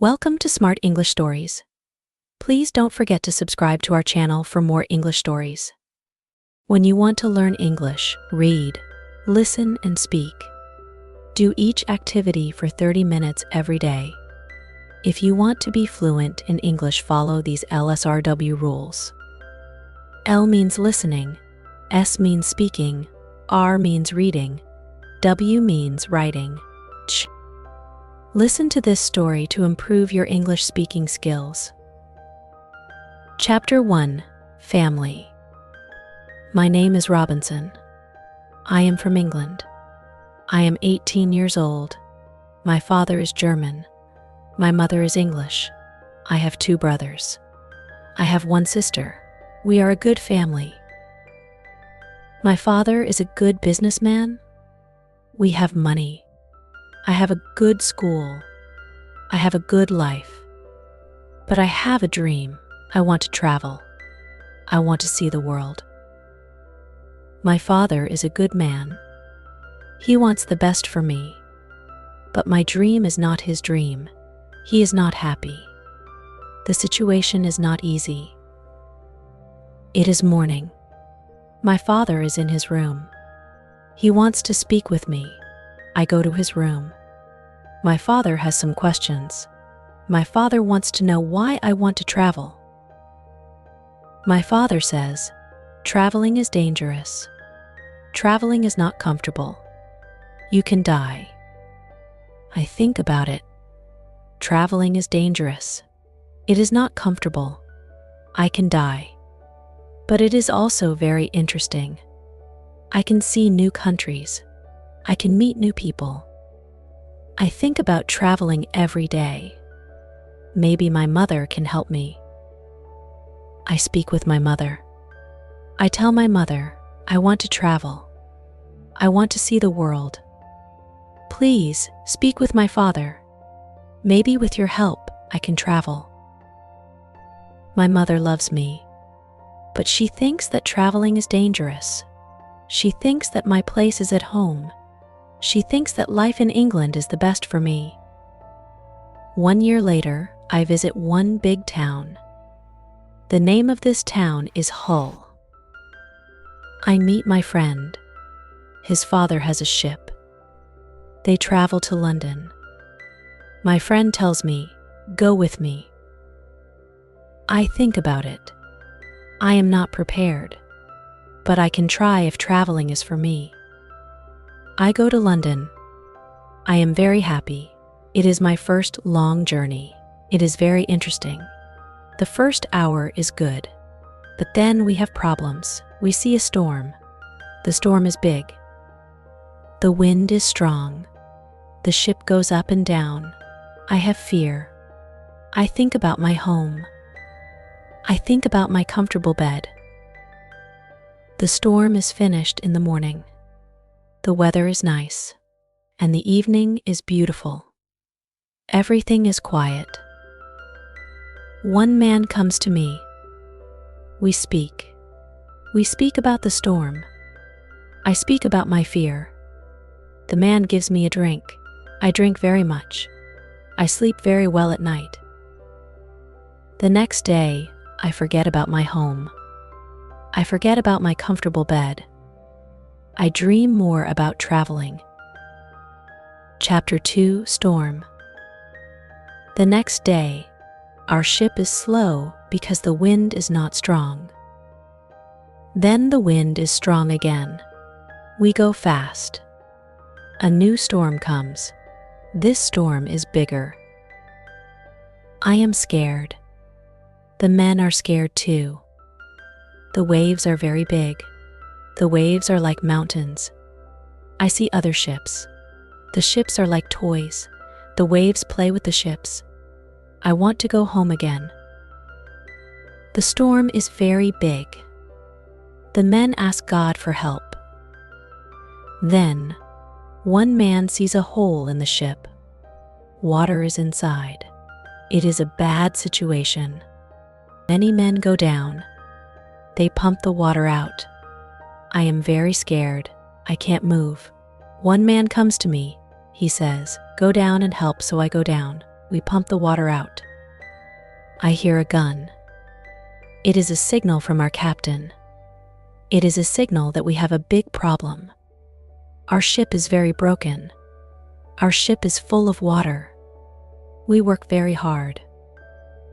Welcome to Smart English Stories. Please don't forget to subscribe to our channel for more English stories. When you want to learn English, read, listen, and speak. Do each activity for 30 minutes every day. If you want to be fluent in English, follow these LSRW rules. L means listening, S means speaking, R means reading, W means writing, Ch. Listen to this story to improve your English speaking skills. Chapter 1. Family. My name is Robinson. I am from England. I am 18 years old. My father is German. My mother is English. I have 2 brothers. I have 1 sister. We are a good family. My father is a good businessman. We have money. I have a good school. I have a good life. But I have a dream. I want to travel. I want to see the world. My father is a good man. He wants the best for me. But my dream is not his dream. He is not happy. The situation is not easy. It is morning. My father is in his room. He wants to speak with me. I go to his room. My father has some questions. My father wants to know why I want to travel. My father says, traveling is dangerous. Traveling is not comfortable. You can die. I think about it. Traveling is dangerous. It is not comfortable. I can die. But it is also very interesting. I can see new countries. I can meet new people. I think about traveling every day. Maybe my mother can help me. I speak with my mother. I tell my mother, I want to travel. I want to see the world. Please speak with my father. Maybe with your help, I can travel. My mother loves me, but she thinks that traveling is dangerous. She thinks that my place is at home. She thinks that life in England is the best for me. 1 year later, I visit one big town. The name of this town is Hull. I meet my friend. His father has a ship. They travel to London. My friend tells me, go with me. I think about it. I am not prepared, but I can try if traveling is for me. I go to London. I am very happy. It is my first long journey. It is very interesting. The first hour is good, but then we have problems. We see a storm. The storm is big. The wind is strong. The ship goes up and down. I have fear. I think about my home. I think about my comfortable bed. The storm is finished in the morning. The weather is nice, and the evening is beautiful. Everything is quiet. One man comes to me. We speak. We speak about the storm. I speak about my fear. The man gives me a drink. I drink very much. I sleep very well at night. The next day, I forget about my home. I forget about my comfortable bed. I dream more about traveling. Chapter 2. Storm. The next day, our ship is slow because the wind is not strong. Then the wind is strong again. We go fast. A new storm comes. This storm is bigger. I am scared. The men are scared too. The waves are very big. The waves are like mountains. I see other ships. The ships are like toys. The waves play with the ships. I want to go home again. The storm is very big. The men ask God for help. Then, one man sees a hole in the ship. Water is inside. It is a bad situation. Many men go down. They pump the water out. I am very scared. I can't move. One man comes to me. He says, go down and help, so I go down. We pump the water out. I hear a gun. It is a signal from our captain. It is a signal that we have a big problem. Our ship is very broken. Our ship is full of water. We work very hard.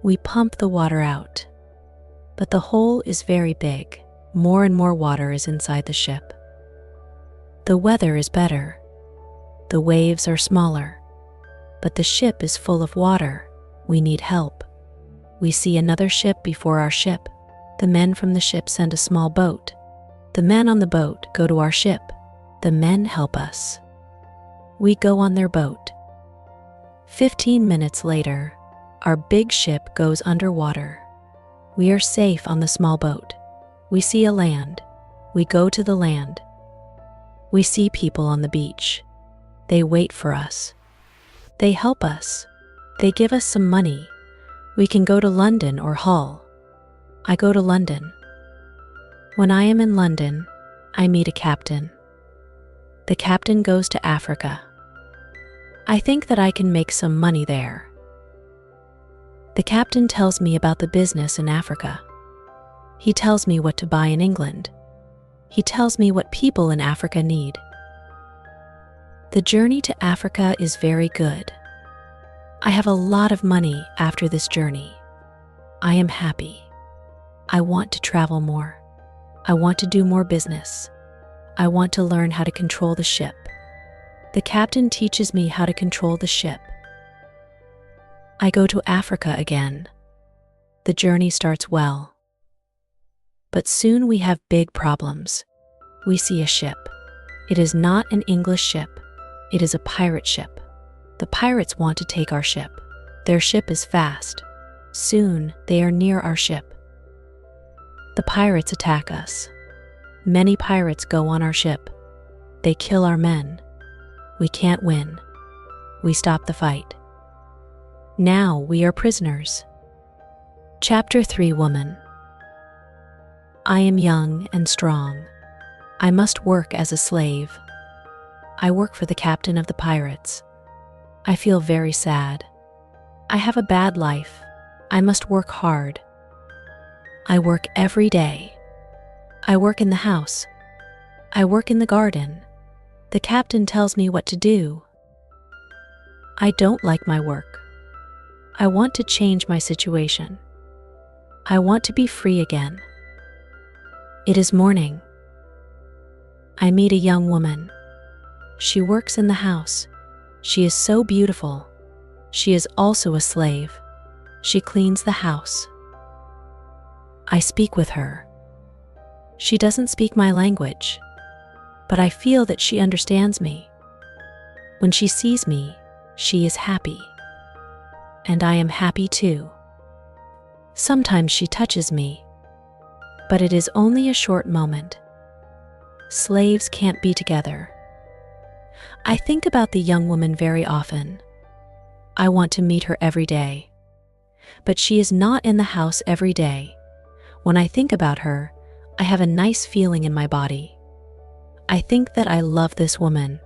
We pump the water out. But the hole is very big. More and more water is inside the ship. The weather is better. The waves are smaller. But the ship is full of water. We need help. We see another ship before our ship. The men from the ship send a small boat. The men on the boat go to our ship. The men help us. We go on their boat. 15 minutes later, our big ship goes underwater. We are safe on the small boat. We see a land. We go to the land. We see people on the beach. They wait for us. They help us. They give us some money. We can go to London or Hull. I go to London. When I am in London, I meet a captain. The captain goes to Africa. I think that I can make some money there. The captain tells me about the business in Africa. He tells me what to buy in England. He tells me what people in Africa need. The journey to Africa is very good. I have a lot of money after this journey. I am happy. I want to travel more. I want to do more business. I want to learn how to control the ship. The captain teaches me how to control the ship. I go to Africa again. The journey starts well. But soon we have big problems. We see a ship. It is not an English ship. It is a pirate ship. The pirates want to take our ship. Their ship is fast. Soon they are near our ship. The pirates attack us. Many pirates go on our ship. They kill our men. We can't win. We stop the fight. Now we are prisoners. Chapter 3 Woman. I am young and strong. I must work as a slave. I work for the captain of the pirates. I feel very sad. I have a bad life. I must work hard. I work every day. I work in the house. I work in the garden. The captain tells me what to do. I don't like my work. I want to change my situation. I want to be free again. It is morning. I meet a young woman. She works in the house. She is so beautiful. She is also a slave. She cleans the house. I speak with her. She doesn't speak my language, but I feel that she understands me. When she sees me, she is happy. And I am happy too. Sometimes she touches me, but it is only a short moment. Slaves can't be together. I think about the young woman very often. I want to meet her every day. But she is not in the house every day. When I think about her, I have a nice feeling in my body. I think that I love this woman.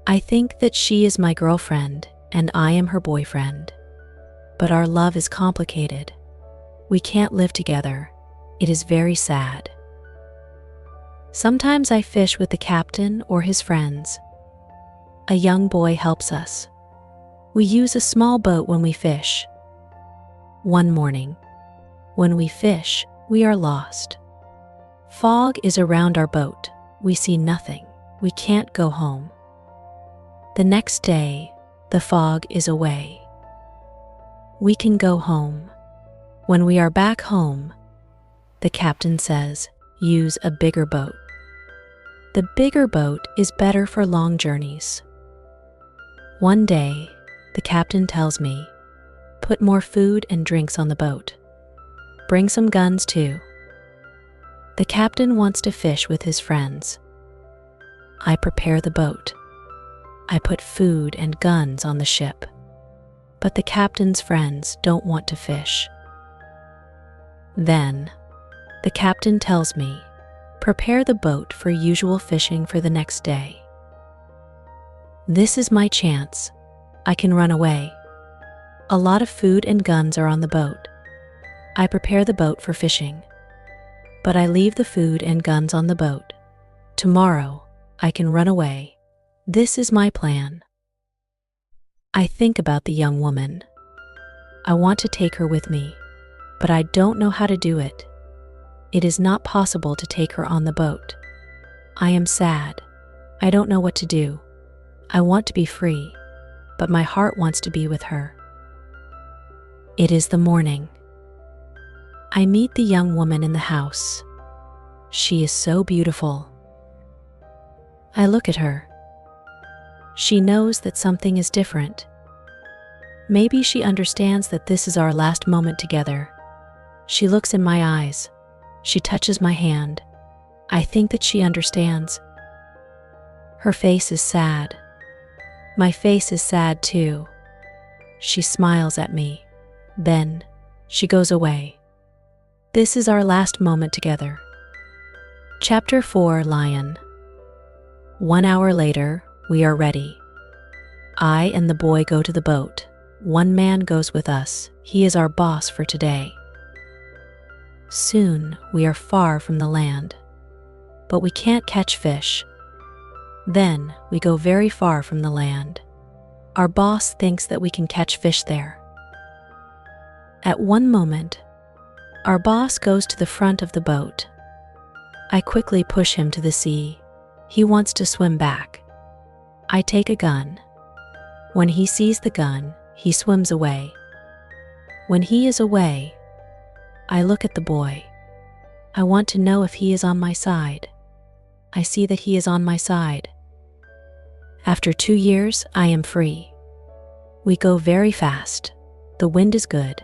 I think that she is my girlfriend and I am her boyfriend. But our love is complicated. We can't live together. It is very sad. Sometimes I fish with the captain or his friends. A young boy helps us. We use a small boat when we fish. One morning, when we fish, we are lost. Fog is around our boat. We see nothing. We can't go home. The next day, the fog is away. We can go home. When we are back home, the captain says, use a bigger boat. The bigger boat is better for long journeys. One day, the captain tells me, put more food and drinks on the boat. Bring some guns too. The captain wants to fish with his friends. I prepare the boat. I put food and guns on the ship. But the captain's friends don't want to fish. Then, the captain tells me, prepare the boat for usual fishing for the next day. This is my chance. I can run away. A lot of food and guns are on the boat. I prepare the boat for fishing, but I leave the food and guns on the boat. Tomorrow, I can run away. This is my plan. I think about the young woman. I want to take her with me, but I don't know how to do it. It is not possible to take her on the boat. I am sad. I don't know what to do. I want to be free, but my heart wants to be with her. It is the morning. I meet the young woman in the house. She is so beautiful. I look at her. She knows that something is different. Maybe she understands that this is our last moment together. She looks in my eyes. She touches my hand. I think that she understands. Her face is sad. My face is sad too. She smiles at me. Then she goes away. This is our last moment together. Chapter 4, Lion. 1 hour later, we are ready. I and the boy go to the boat. One man goes with us. He is our boss for today. Soon, we are far from the land, but we can't catch fish. Then, we go very far from the land. Our boss thinks that we can catch fish there. At one moment, our boss goes to the front of the boat. I quickly push him to the sea. He wants to swim back. I take a gun. When he sees the gun, he swims away. When he is away, I look at the boy. I want to know if he is on my side. I see that he is on my side. After 2 years, I am free. We go very fast. The wind is good.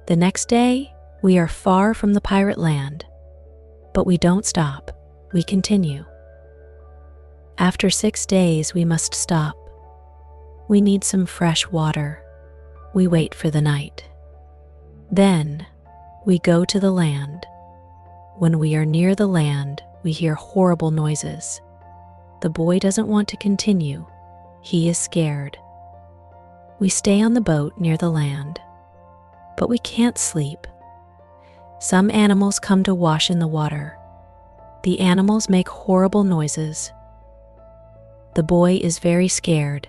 The next day, we are far from the pirate land. But we don't stop. We continue. After 6 days, we must stop. We need some fresh water. We wait for the night. Then, we go to the land. When we are near the land, we hear horrible noises. The boy doesn't want to continue. He is scared. We stay on the boat near the land, but we can't sleep. Some animals come to wash in the water. The animals make horrible noises. The boy is very scared.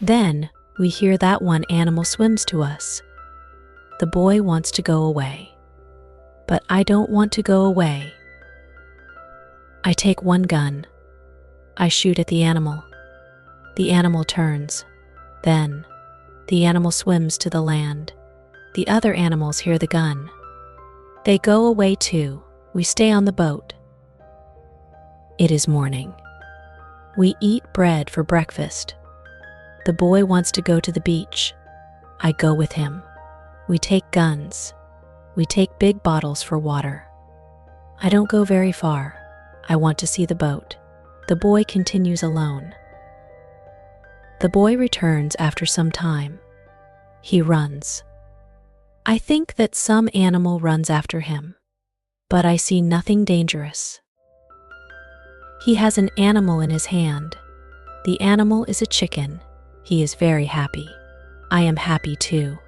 Then, we hear that one animal swims to us. The boy wants to go away, but I don't want to go away. I take one gun. I shoot at the animal. The animal turns. Then, the animal swims to the land. The other animals hear the gun. They go away too. We stay on the boat. It is morning. We eat bread for breakfast. The boy wants to go to the beach. I go with him. We take guns. We take big bottles for water. I don't go very far. I want to see the boat. The boy continues alone. The boy returns after some time. He runs. I think that some animal runs after him, but I see nothing dangerous. He has an animal in his hand. The animal is a chicken. He is very happy. I am happy too.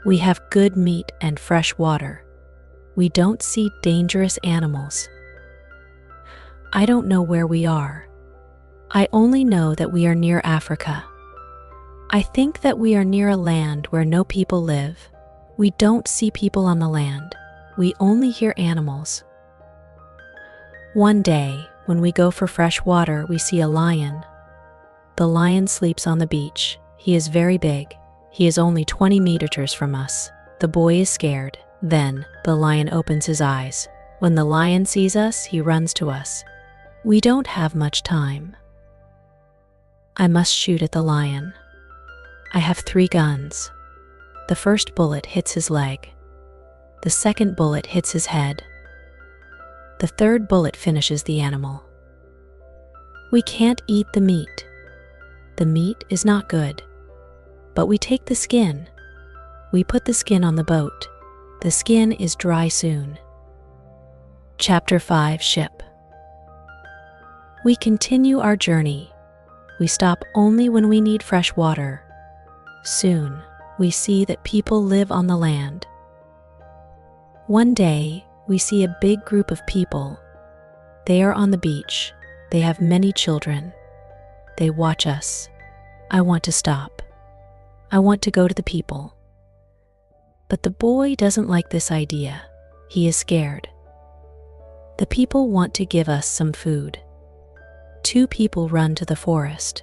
We have good meat and fresh water. We don't see dangerous animals. I don't know where we are. I only know that we are near Africa. I think that we are near a land where no people live. We don't see people on the land. We only hear animals. One day, when we go for fresh water, we see a lion. The lion sleeps on the beach. He is very big. He is only 20 meters from us. The boy is scared. Then, the lion opens his eyes. When the lion sees us, he runs to us. We don't have much time. I must shoot at the lion. I have 3 guns. The first bullet hits his leg. The second bullet hits his head. The third bullet finishes the animal. We can't eat the meat. The meat is not good. But we take the skin. We put the skin on the boat. The skin is dry soon. Chapter 5, Ship. We continue our journey. We stop only when we need fresh water. Soon, we see that people live on the land. One day, we see a big group of people. They are on the beach. They have many children. They watch us. I want to stop. I want to go to the people. But the boy doesn't like this idea. He is scared. The people want to give us some food. 2 people run to the forest.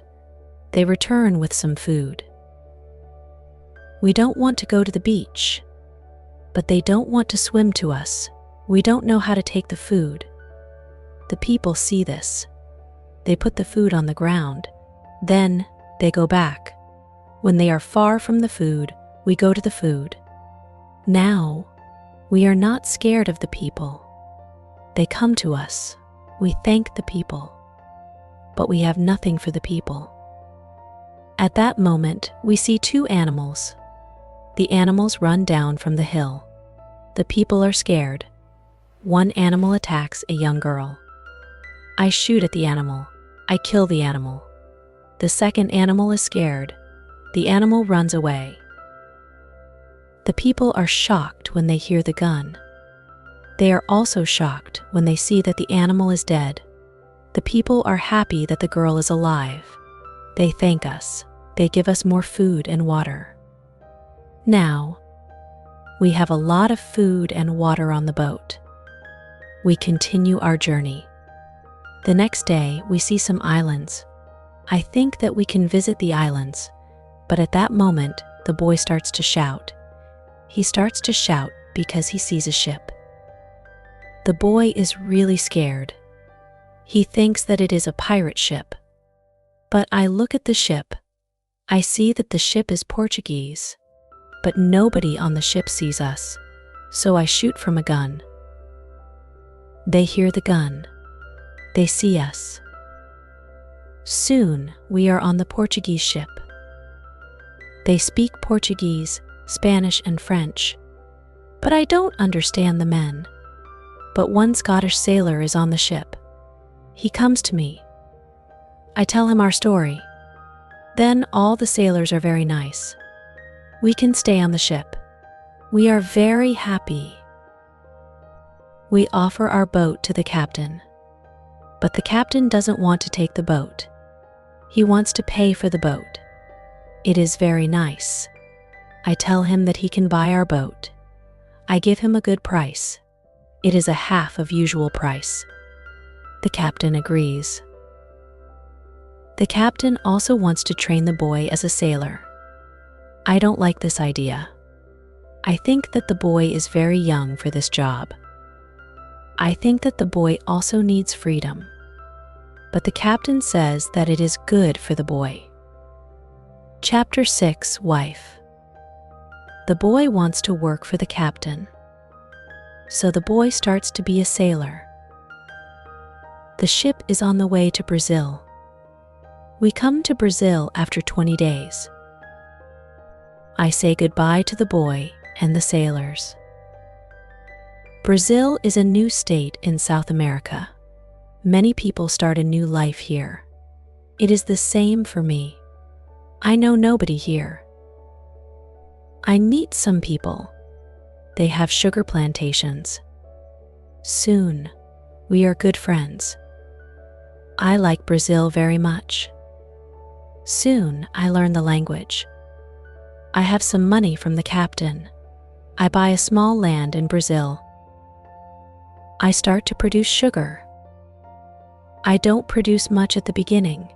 They return with some food. We don't want to go to the beach, but they don't want to swim to us. We don't know how to take the food. The people see this. They put the food on the ground. Then they go back. When they are far from the food, we go to the food. Now, we are not scared of the people. They come to us. We thank the people. But we have nothing for the people. At that moment, we see 2 animals. The animals run down from the hill. The people are scared. One animal attacks a young girl. I shoot at the animal. I kill the animal. The second animal is scared. The animal runs away. The people are shocked when they hear the gun. They are also shocked when they see that the animal is dead. The people are happy that the girl is alive. They thank us. They give us more food and water. Now, we have a lot of food and water on the boat. We continue our journey. The next day, we see some islands. I think that we can visit the islands, but at that moment, the boy starts to shout. He starts to shout because he sees a ship. The boy is really scared. He thinks that it is a pirate ship. But I look at the ship. I see that the ship is Portuguese, but nobody on the ship sees us, so I shoot from a gun. They hear the gun. They see us. Soon, we are on the Portuguese ship. They speak Portuguese, Spanish, and French, but I don't understand the men. But one Scottish sailor is on the ship. He comes to me. I tell him our story. Then all the sailors are very nice. We can stay on the ship. We are very happy. We offer our boat to the captain. But the captain doesn't want to take the boat. He wants to pay for the boat. It is very nice. I tell him that he can buy our boat. I give him a good price. It is a half of usual price. The captain agrees. The captain also wants to train the boy as a sailor. I don't like this idea. I think that the boy is very young for this job. I think that the boy also needs freedom. But the captain says that it is good for the boy. Chapter 6, Wife. The boy wants to work for the captain. So the boy starts to be a sailor. The ship is on the way to Brazil. We come to Brazil after 20 days. I say goodbye to the boy and the sailors. Brazil is a new state in South America. Many people start a new life here. It is the same for me. I know nobody here. I meet some people. They have sugar plantations. Soon, we are good friends. I like Brazil very much. Soon, I learn the language. I have some money from the captain. I buy a small land in Brazil. I start to produce sugar. I don't produce much at the beginning,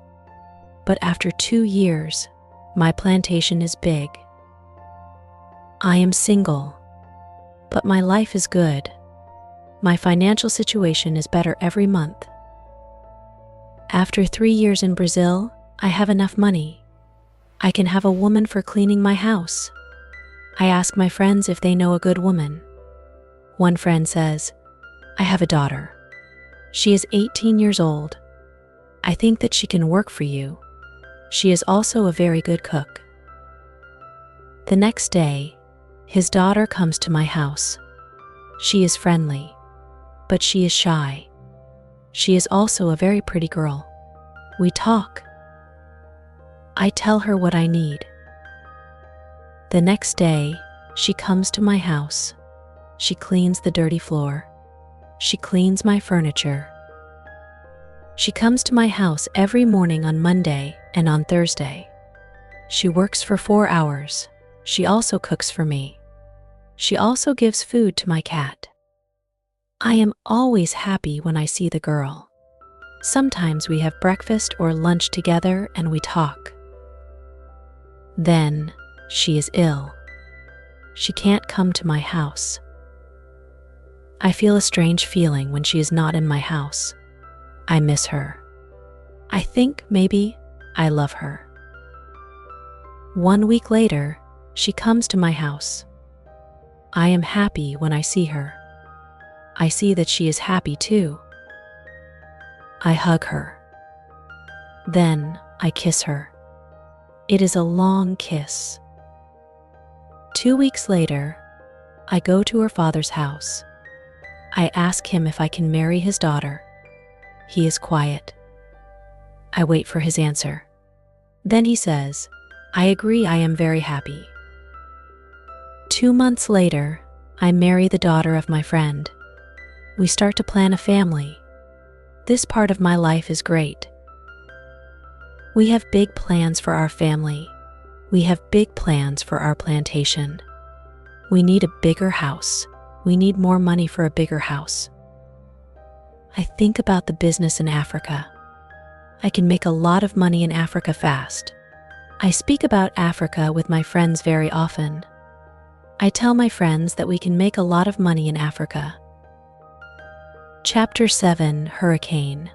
but after 2 years, my plantation is big. I am single, but my life is good. My financial situation is better every month. After 3 years in Brazil, I have enough money. I can have a woman for cleaning my house. I ask my friends if they know a good woman. One friend says, I have a daughter. She is 18 years old. I think that she can work for you. She is also a very good cook. The next day, his daughter comes to my house. She is friendly, but she is shy. She is also a very pretty girl. We talk. I tell her what I need. The The next day, she comes to my house. She cleans the dirty floor. She cleans my furniture. She comes to my house every morning on Monday and on Thursday. She works for 4 hours. She also cooks for me. She also gives food to my cat. I am always happy when I see the girl. Sometimes we have breakfast or lunch together and we talk. Then, she is ill. She can't come to my house. I feel a strange feeling when she is not in my house. I miss her. I think maybe I love her. 1 week later, she comes to my house. I am happy when I see her. I see that she is happy too. I hug her. Then I kiss her. It is a long kiss. 2 weeks later, I go to her father's house. I ask him if I can marry his daughter. He is quiet. I wait for his answer. Then he says, I agree, I am very happy. 2 months later, I marry the daughter of my friend. We start to plan a family. This part of my life is great. We have big plans for our family. We have big plans for our plantation. We need a bigger house. We need more money for a bigger house. I think about the business in Africa. I can make a lot of money in Africa fast. I speak about Africa with my friends very often. I tell my friends that we can make a lot of money in Africa. Chapter 7, Hurricane.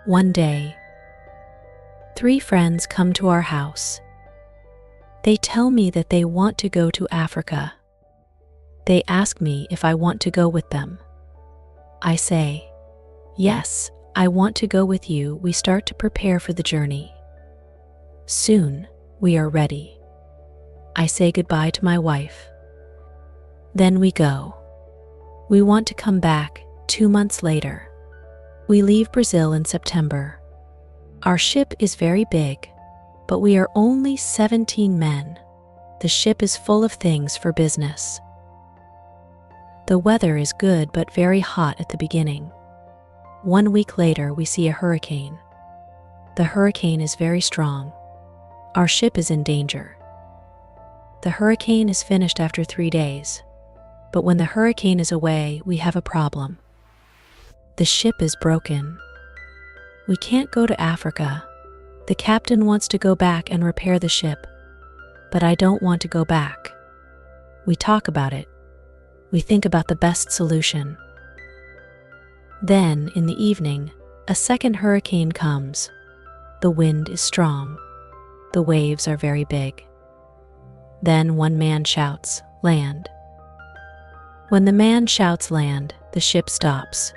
One day, 3 friends come to our house. They tell me that they want to go to Africa. They ask me if I want to go with them. I say, yes, I want to go with you. We start to prepare for the journey. Soon, we are ready. I say goodbye to my wife. Then we go. We want to come back 2 months later. We leave Brazil in September. Our ship is very big, but we are only 17 men. The ship is full of things for business. The weather is good but very hot at the beginning. 1 week later, we see a hurricane. The hurricane is very strong. Our ship is in danger. The hurricane is finished after 3 days. But when the hurricane is away, we have a problem. The ship is broken. We can't go to Africa. The captain wants to go back and repair the ship, but I don't want to go back. We talk about it. We think about the best solution. Then, in the evening, a second hurricane comes. The wind is strong. The waves are very big. Then one man shouts, "Land." When the man shouts land, the ship stops.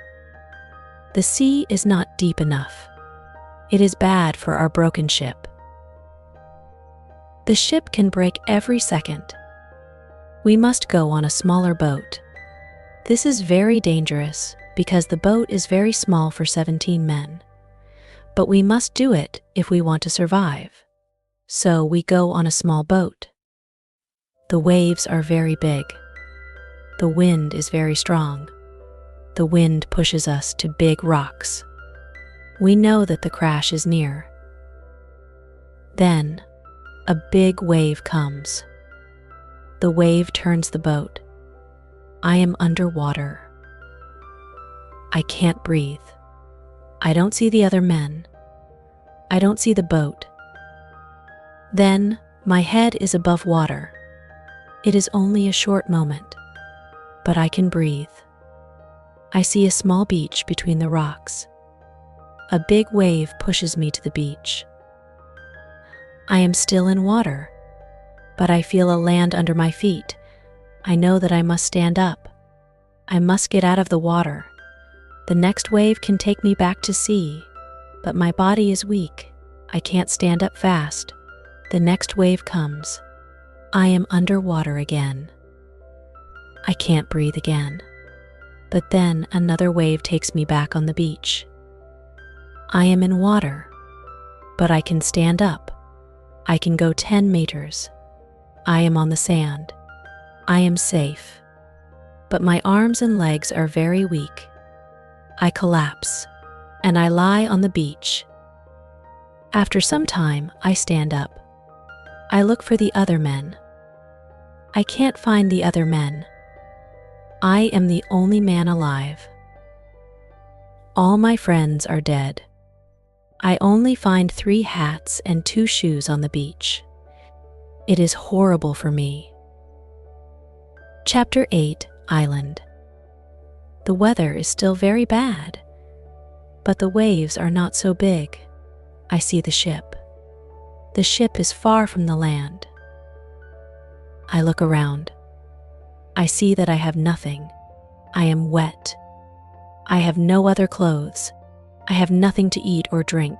The sea is not deep enough. It is bad for our broken ship. The ship can break every second. We must go on a smaller boat. This is very dangerous because the boat is very small for 17 men. But we must do it if we want to survive. So we go on a small boat. The waves are very big. The wind is very strong. The wind pushes us to big rocks. We know that the crash is near. Then, a big wave comes. The wave turns the boat. I am underwater. I can't breathe. I don't see the other men. I don't see the boat. Then, my head is above water. It is only a short moment, but I can breathe. I see a small beach between the rocks. A big wave pushes me to the beach. I am still in water, but I feel a land under my feet. I know that I must stand up. I must get out of the water. The next wave can take me back to sea, but my body is weak. I can't stand up fast. The next wave comes. I am underwater again. I can't breathe again. But then another wave takes me back on the beach. I am in water, but I can stand up. I can go 10 meters. I am on the sand. I am safe. But my arms and legs are very weak. I collapse, and I lie on the beach. After some time, I stand up. I look for the other men. I can't find the other men. I am the only man alive. All my friends are dead. I only find 3 hats and 2 shoes on the beach. It is horrible for me. Chapter 8, Island. The weather is still very bad, but the waves are not so big. I see the ship. The ship is far from the land. I look around. I see that I have nothing. I am wet. I have no other clothes. I have nothing to eat or drink.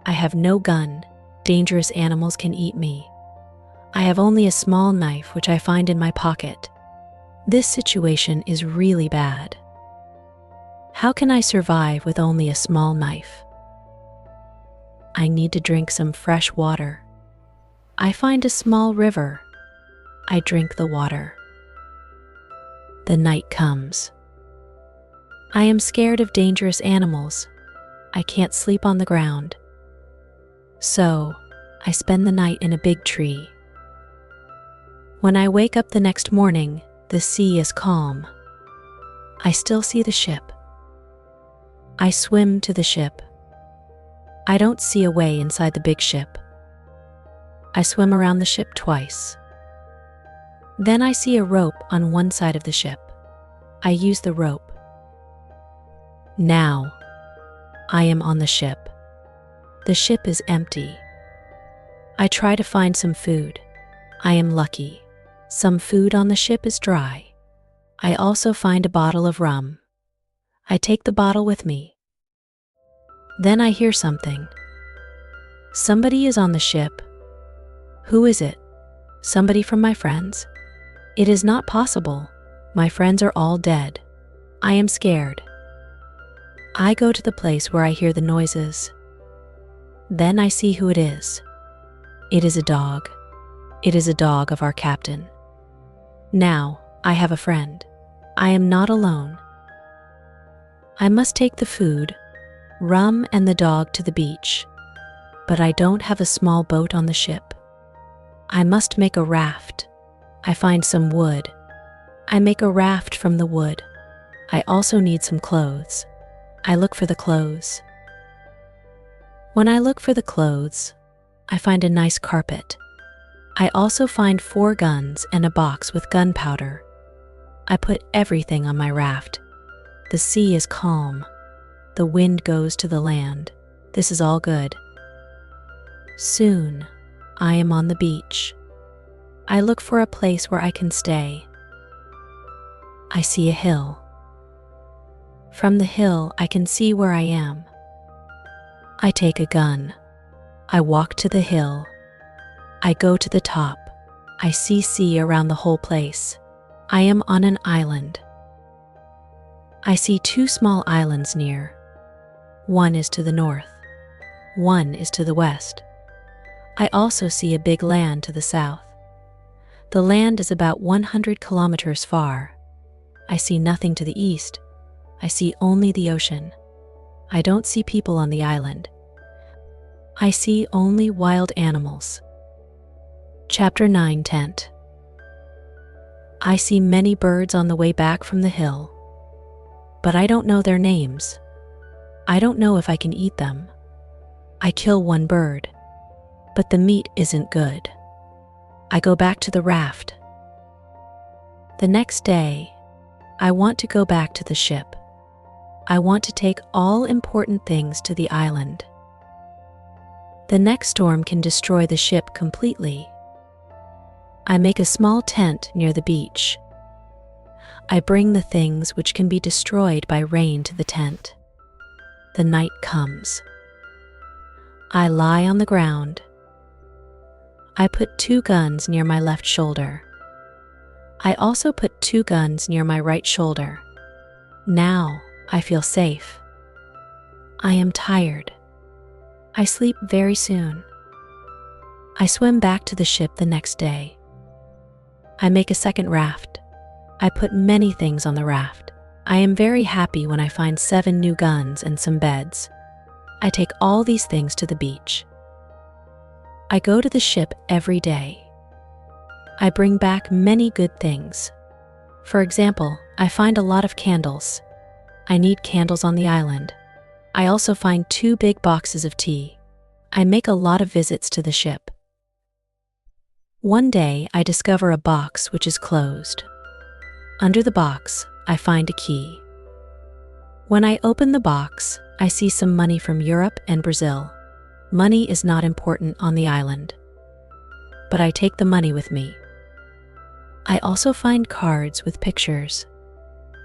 I have no gun. Dangerous animals can eat me. I have only a small knife which I find in my pocket. This situation is really bad. How can I survive with only a small knife? I need to drink some fresh water. I find a small river. I drink the water. The night comes. I am scared of dangerous animals. I can't sleep on the ground. So, I spend the night in a big tree. When I wake up the next morning, the sea is calm. I still see the ship. I swim to the ship. I don't see a way inside the big ship. I swim around the ship twice. Then I see a rope on one side of the ship. I use the rope. Now, I am on the ship. The ship is empty. I try to find some food. I am lucky. Some food on the ship is dry. I also find a bottle of rum. I take the bottle with me. Then I hear something. Somebody is on the ship. Who is it? Somebody from my friends? It is not possible. My friends are all dead. I am scared. I go to the place where I hear the noises. Then I see who it is. It is a dog. It is a dog of our captain. Now, I have a friend. I am not alone. I must take the food, rum, and the dog to the beach. But I don't have a small boat on the ship. I must make a raft. I find some wood. I make a raft from the wood. I also need some clothes. I look for the clothes. When I look for the clothes, I find a nice carpet. I also find 4 guns and a box with gunpowder. I put everything on my raft. The sea is calm. The wind goes to the land. This is all good. Soon, I am on the beach. I look for a place where I can stay. I see a hill. From the hill, I can see where I am. I take a gun. I walk to the hill. I go to the top. I see sea around the whole place. I am on an island. I see 2 small islands near. One is to the north. One is to the west. I also see a big land to the south. The land is about 100 kilometers far. I see nothing to the east. I see only the ocean. I don't see people on the island. I see only wild animals. Chapter 9, Tent. I see many birds on the way back from the hill, but I don't know their names. I don't know if I can eat them. I kill one bird, but the meat isn't good. I go back to the raft. The next day, I want to go back to the ship. I want to take all important things to the island. The next storm can destroy the ship completely. I make a small tent near the beach. I bring the things which can be destroyed by rain to the tent. The night comes. I lie on the ground. I put 2 guns near my left shoulder. I also put 2 guns near my right shoulder. Now I feel safe. I am tired. I sleep very soon. I swim back to the ship the next day. I make a second raft. I put many things on the raft. I am very happy when I find 7 new guns and some beds. I take all these things to the beach. I go to the ship every day. I bring back many good things. For example, I find a lot of candles. I need candles on the island. I also find 2 big boxes of tea. I make a lot of visits to the ship. One day, I discover a box which is closed. Under the box, I find a key. When I open the box, I see some money from Europe and Brazil. Money is not important on the island, but I take the money with me. I also find cards with pictures.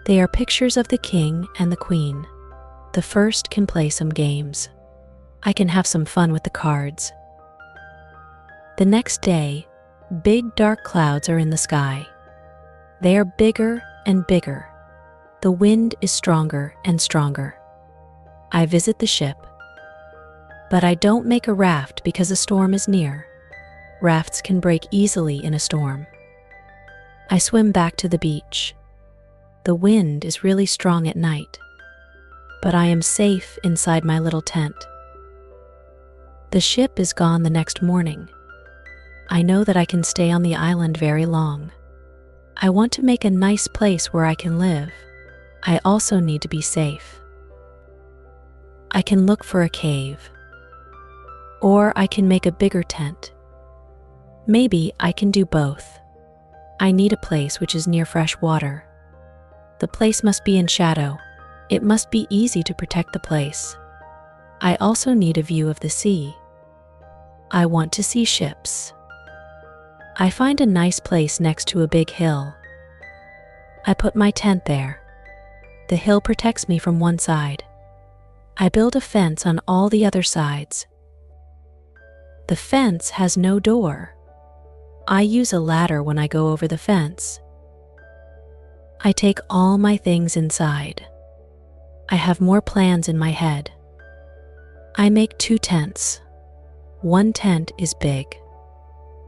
They are pictures of the king and the queen. The first can play some games. I can have some fun with the cards. The next day, big dark clouds are in the sky. They are bigger and bigger. The wind is stronger and stronger. I visit the ship, but I don't make a raft because a storm is near. Rafts can break easily in a storm. I swim back to the beach. The wind is really strong at night, but I am safe inside my little tent. The ship is gone the next morning. I know that I can stay on the island very long. I want to make a nice place where I can live. I also need to be safe. I can look for a cave, or I can make a bigger tent. Maybe I can do both. I need a place which is near fresh water. The place must be in shadow. It must be easy to protect the place. I also need a view of the sea. I want to see ships. I find a nice place next to a big hill. I put my tent there. The hill protects me from one side. I build a fence on all the other sides. The fence has no door. I use a ladder when I go over the fence. I take all my things inside. I have more plans in my head. I make 2 tents. One tent is big.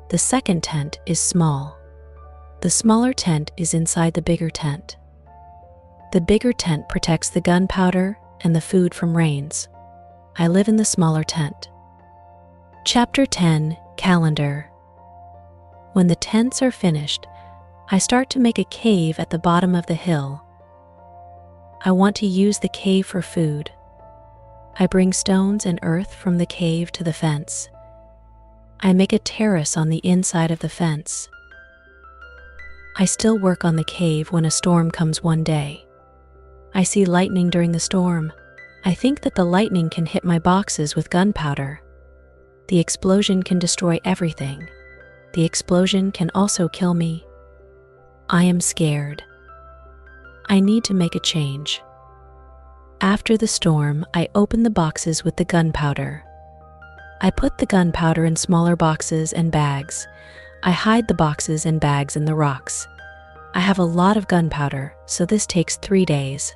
The second tent is small. The smaller tent is inside the bigger tent. The bigger tent protects the gunpowder and the food from rains. I live in the smaller tent. Chapter 10, Calendar. When the tents are finished, I start to make a cave at the bottom of the hill. I want to use the cave for food. I bring stones and earth from the cave to the fence. I make a terrace on the inside of the fence. I still work on the cave when a storm comes one day. I see lightning during the storm. I think that the lightning can hit my boxes with gunpowder. The explosion can destroy everything. The explosion can also kill me. I am scared. I need to make a change. After the storm, I open the boxes with the gunpowder. I put the gunpowder in smaller boxes and bags. I hide the boxes and bags in the rocks. I have a lot of gunpowder, so this takes 3 days.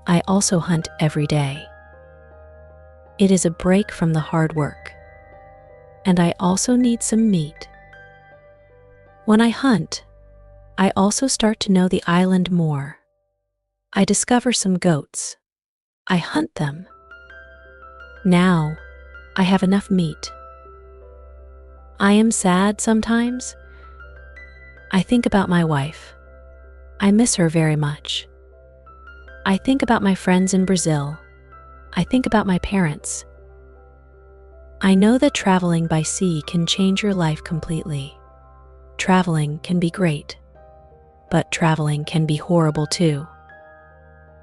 I also hunt every day. It is a break from the hard work. And I also need some meat. When I hunt, I also start to know the island more. I discover some goats. I hunt them. Now, I have enough meat. I am sad sometimes. I think about my wife. I miss her very much. I think about my friends in Brazil. I think about my parents. I know that traveling by sea can change your life completely. Traveling can be great, but traveling can be horrible too.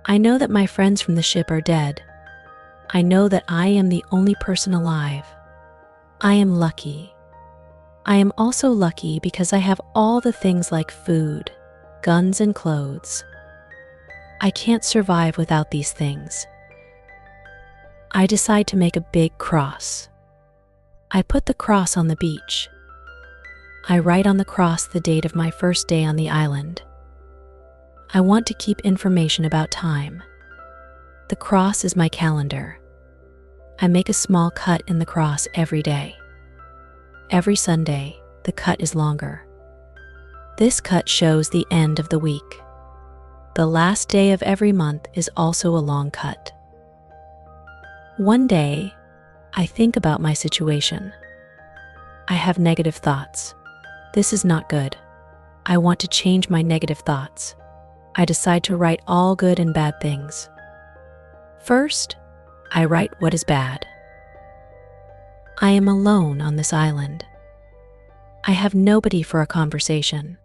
I know that my friends from the ship are dead. I know that I am the only person alive. I am lucky. I am also lucky because I have all the things like food, guns, and clothes. I can't survive without these things. I decide to make a big cross. I put the cross on the beach. I write on the cross the date of my first day on the island. I want to keep information about time. The cross is my calendar. I make a small cut in the cross every day. Every Sunday, the cut is longer. This cut shows the end of the week. The last day of every month is also a long cut. One day, I think about my situation. I have negative thoughts. This is not good. I want to change my negative thoughts. I decide to write all good and bad things. First, I write what is bad. I am alone on this island. I have nobody for a conversation.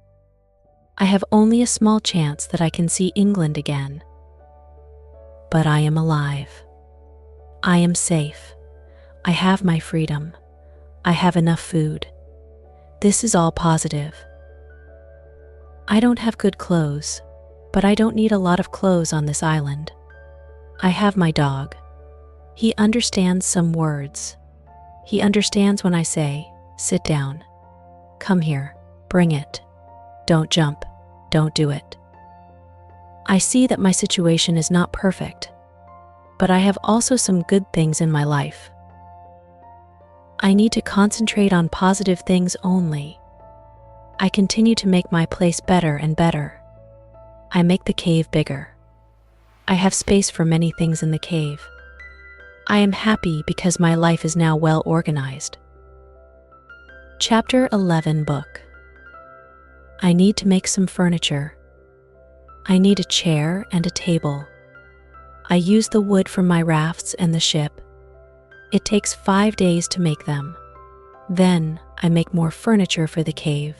I have only a small chance that I can see England again. But I am alive. I am safe. I have my freedom. I have enough food. This is all positive. I don't have good clothes, but I don't need a lot of clothes on this island. I have my dog. He understands some words. He understands when I say, sit down. Come here, bring it. Don't jump, don't do it. I see that my situation is not perfect, but I have also some good things in my life. I need to concentrate on positive things only. I continue to make my place better and better. I make the cave bigger. I have space for many things in the cave. I am happy because my life is now well organized. Chapter 11 book. I need to make some furniture. I need a chair and a table. I use the wood from my rafts and the ship. It takes 5 days to make them. Then I make more furniture for the cave.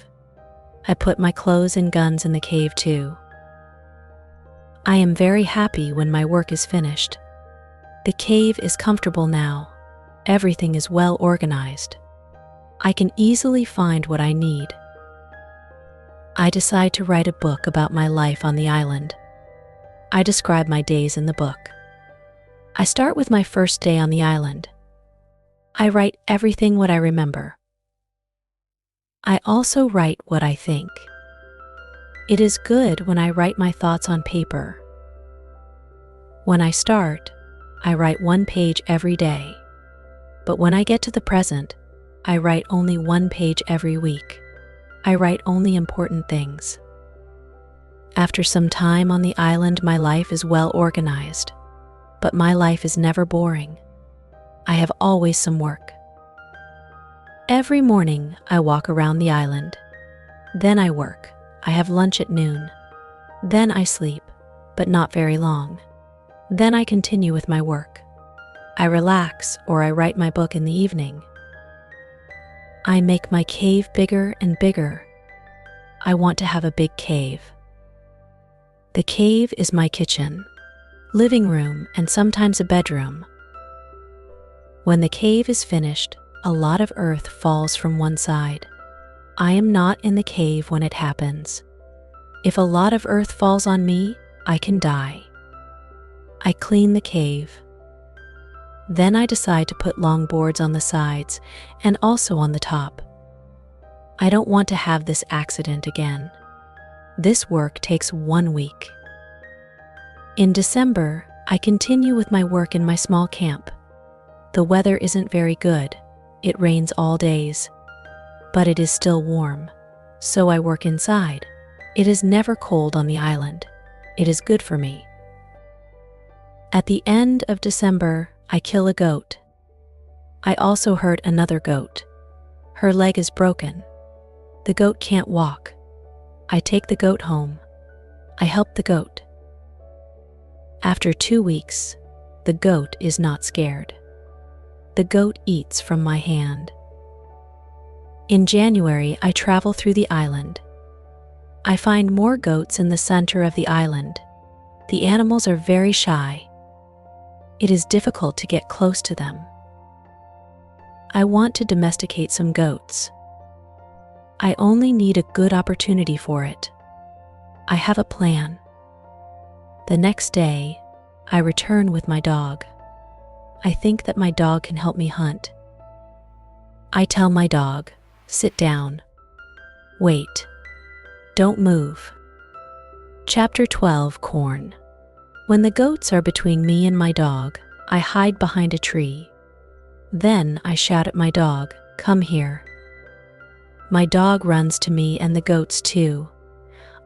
I put my clothes and guns in the cave too. I am very happy when my work is finished. The cave is comfortable now. Everything is well organized. I can easily find what I need. I decide to write a book about my life on the island. I describe my days in the book. I start with my first day on the island. I write everything what I remember. I also write what I think. It is good when I write my thoughts on paper. When I start, I write 1 page every day. But when I get to the present, I write only 1 page every week. I write only important things. After some time on the island, my life is well organized. But my life is never boring. I have always some work. Every morning, I walk around the island. Then I work. I have lunch at noon. Then I sleep, but not very long. Then I continue with my work. I relax or I write my book in the evening. I make my cave bigger and bigger. I want to have a big cave. The cave is my kitchen, living room, and sometimes a bedroom. When the cave is finished, a lot of earth falls from one side. I am not in the cave when it happens. If a lot of earth falls on me, I can die. I clean the cave. Then I decide to put long boards on the sides and also on the top. I don't want to have this accident again. This work takes 1 week. In December, I continue with my work in my small camp. The weather isn't very good. It rains all days. But it is still warm, so I work inside. It is never cold on the island. It is good for me. At the end of December, I kill a goat. I also hurt another goat. Her leg is broken. The goat can't walk. I take the goat home. I help the goat. After 2 weeks, the goat is not scared. The goat eats from my hand. In January, I travel through the island. I find more goats in the center of the island. The animals are very shy. It is difficult to get close to them. I want to domesticate some goats. I only need a good opportunity for it. I have a plan. The next day, I return with my dog. I think that my dog can help me hunt. I tell my dog, sit down. Wait. Don't move. Chapter 12 Corn. When the goats are between me and my dog, I hide behind a tree. Then I shout at my dog, come here. My dog runs to me and the goats too.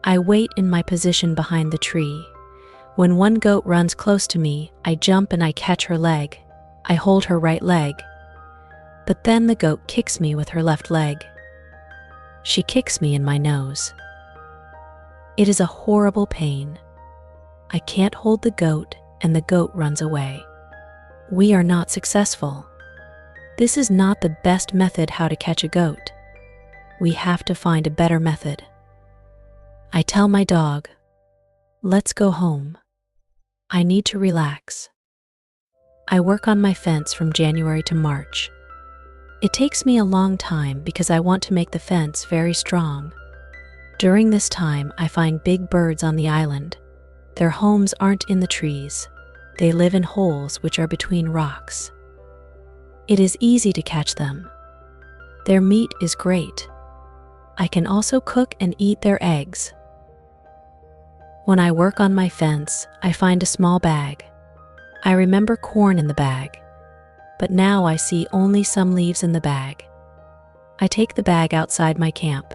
I wait in my position behind the tree. When one goat runs close to me, I jump and I catch her leg. I hold her right leg. But then the goat kicks me with her left leg. She kicks me in my nose. It is a horrible pain. I can't hold the goat and the goat runs away. We are not successful. This is not the best method how to catch a goat. We have to find a better method. I tell my dog, let's go home. I need to relax. I work on my fence from January to March. It takes me a long time because I want to make the fence very strong. During this time, I find big birds on the island. Their homes aren't in the trees. They live in holes which are between rocks. It is easy to catch them. Their meat is great. I can also cook and eat their eggs. When I work on my fence, I find a small bag. I remember corn in the bag, but now I see only some leaves in the bag. I take the bag outside my camp.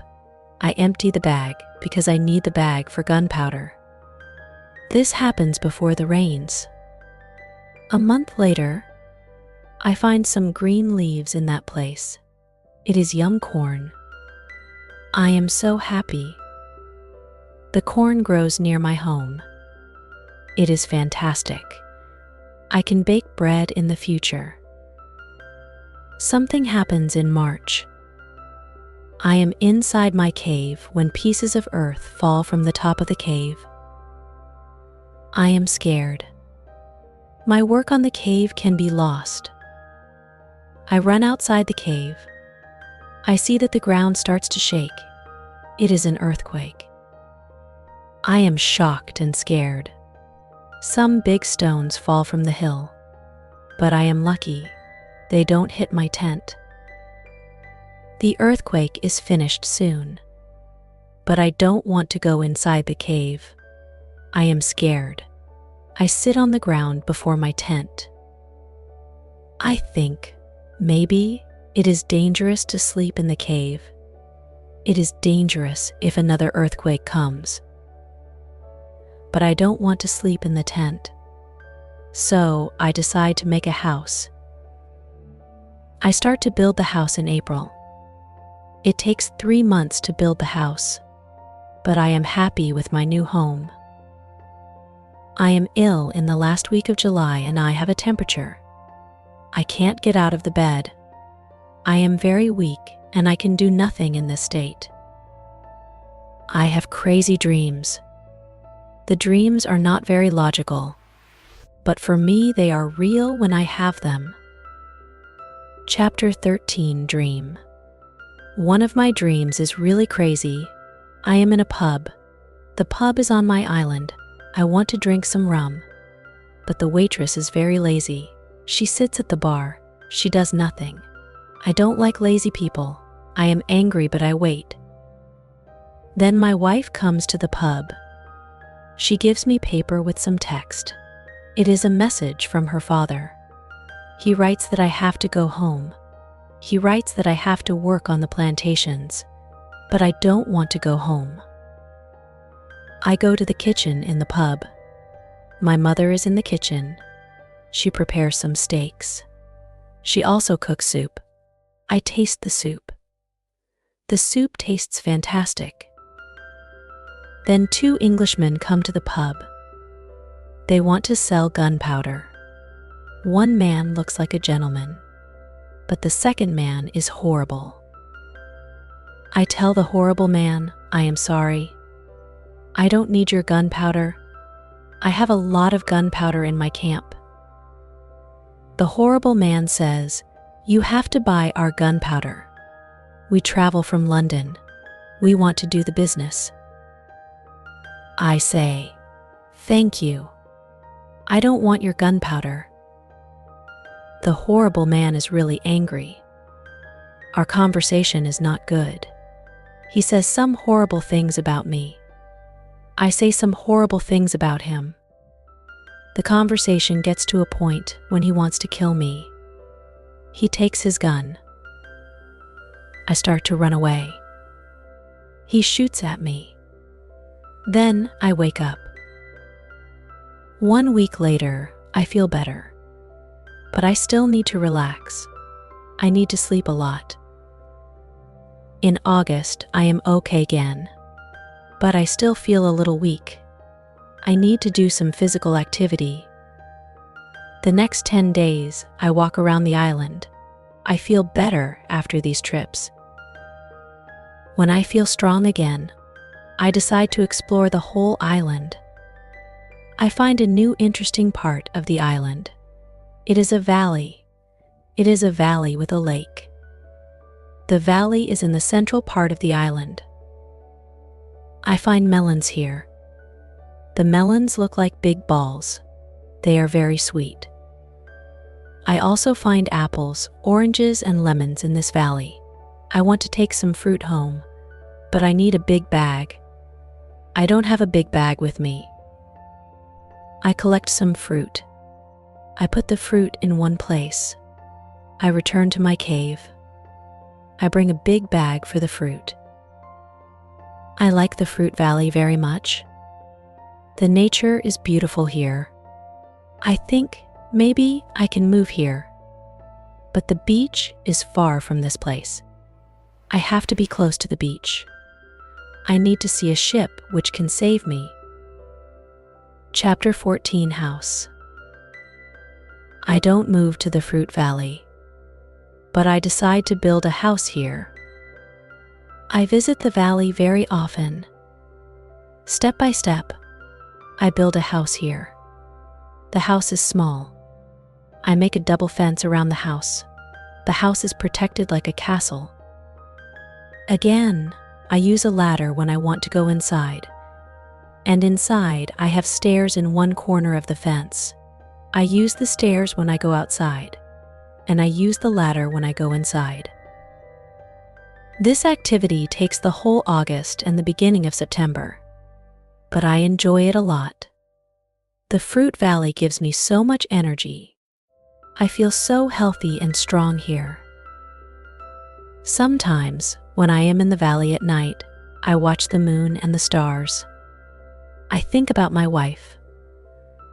I empty the bag because I need the bag for gunpowder. This happens before the rains. A month later, I find some green leaves in that place. It is young corn. I am so happy. The corn grows near my home. It is fantastic. I can bake bread in the future. Something happens in March. I am inside my cave when pieces of earth fall from the top of the cave. I am scared. My work on the cave can be lost. I run outside the cave. I see that the ground starts to shake. It is an earthquake. I am shocked and scared. Some big stones fall from the hill, but I am lucky. They don't hit my tent. The earthquake is finished soon, but I don't want to go inside the cave. I am scared. I sit on the ground before my tent. I think maybe it is dangerous to sleep in the cave. It is dangerous if another earthquake comes. But I don't want to sleep in the tent. So I decide to make a house. I start to build the house in April. It takes 3 months to build the house, but I am happy with my new home. I am ill in the last week of July and I have a temperature. I can't get out of the bed. I am very weak and I can do nothing in this state. I have crazy dreams. The dreams are not very logical, but for me they are real when I have them. Chapter 13, Dream. One of my dreams is really crazy. I am in a pub. The pub is on my island. I want to drink some rum, but the waitress is very lazy. She sits at the bar. She does nothing. I don't like lazy people. I am angry, but I wait. Then my wife comes to the pub. She gives me paper with some text. It is a message from her father. He writes that I have to go home. He writes that I have to work on the plantations, but I don't want to go home. I go to the kitchen in the pub. My mother is in the kitchen. She prepares some steaks. She also cooks soup. I taste the soup. The soup tastes fantastic. Then 2 Englishmen come to the pub. They want to sell gunpowder. One man looks like a gentleman, but the second man is horrible. I tell the horrible man, I am sorry. I don't need your gunpowder. I have a lot of gunpowder in my camp. The horrible man says, you have to buy our gunpowder. We travel from London. We want to do the business. I say, thank you. I don't want your gunpowder. The horrible man is really angry. Our conversation is not good. He says some horrible things about me. I say some horrible things about him. The conversation gets to a point when he wants to kill me. He takes his gun. I start to run away. He shoots at me. Then I wake up. 1 week later, I feel better. But I still need to relax. I need to sleep a lot. In August, I am okay again. But I still feel a little weak. I need to do some physical activity. The next 10 days, I walk around the island. I feel better after these trips. When I feel strong again, I decide to explore the whole island. I find a new interesting part of the island. It is a valley. It is a valley with a lake. The valley is in the central part of the island. I find melons here. The melons look like big balls. They are very sweet. I also find apples, oranges, and lemons in this valley. I want to take some fruit home, but I need a big bag. I don't have a big bag with me. I collect some fruit. I put the fruit in one place. I return to my cave. I bring a big bag for the fruit. I like the fruit valley very much. The nature is beautiful here. I think maybe I can move here. But the beach is far from this place. I have to be close to the beach. I need to see a ship which can save me. Chapter 14 House. I don't move to the fruit valley, but I decide to build a house here. I visit the valley very often. Step by step, I build a house here. The house is small. I make a double fence around the house. The house is protected like a castle. Again, I use a ladder when I want to go inside. And inside, I have stairs in one corner of the fence. I use the stairs when I go outside, and I use the ladder when I go inside. This activity takes the whole August and the beginning of September, but I enjoy it a lot. The fruit valley gives me so much energy. I feel so healthy and strong here. Sometimes, when I am in the valley at night, I watch the moon and the stars. I think about my wife.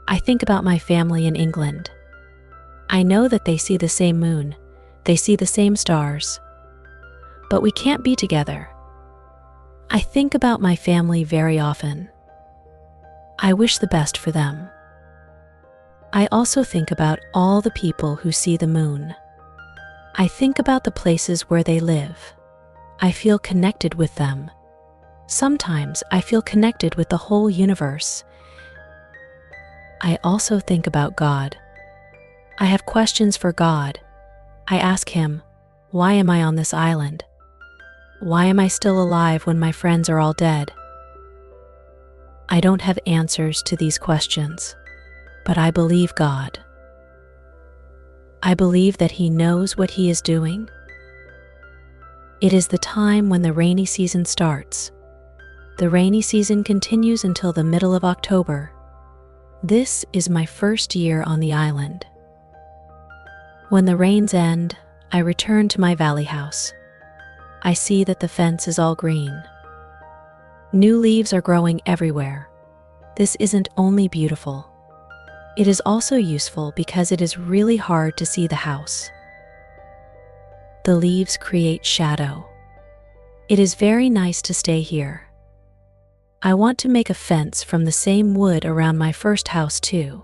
I think about my family in England. I know that they see the same moon, they see the same stars, but we can't be together. I think about my family very often. I wish the best for them. I also think about all the people who see the moon. I think about the places where they live. I feel connected with them. Sometimes I feel connected with the whole universe. I also think about God. I have questions for God. I ask him, why am I on this island? Why am I still alive when my friends are all dead? I don't have answers to these questions, but I believe God. I believe that he knows what he is doing. It is the time when the rainy season starts. The rainy season continues until the middle of October. This is my first year on the island. When the rains end, I return to my valley house. I see that the fence is all green. New leaves are growing everywhere. This isn't only beautiful. It is also useful because it is really hard to see the house. The leaves create shadow. It is very nice to stay here. I want to make a fence from the same wood around my first house too.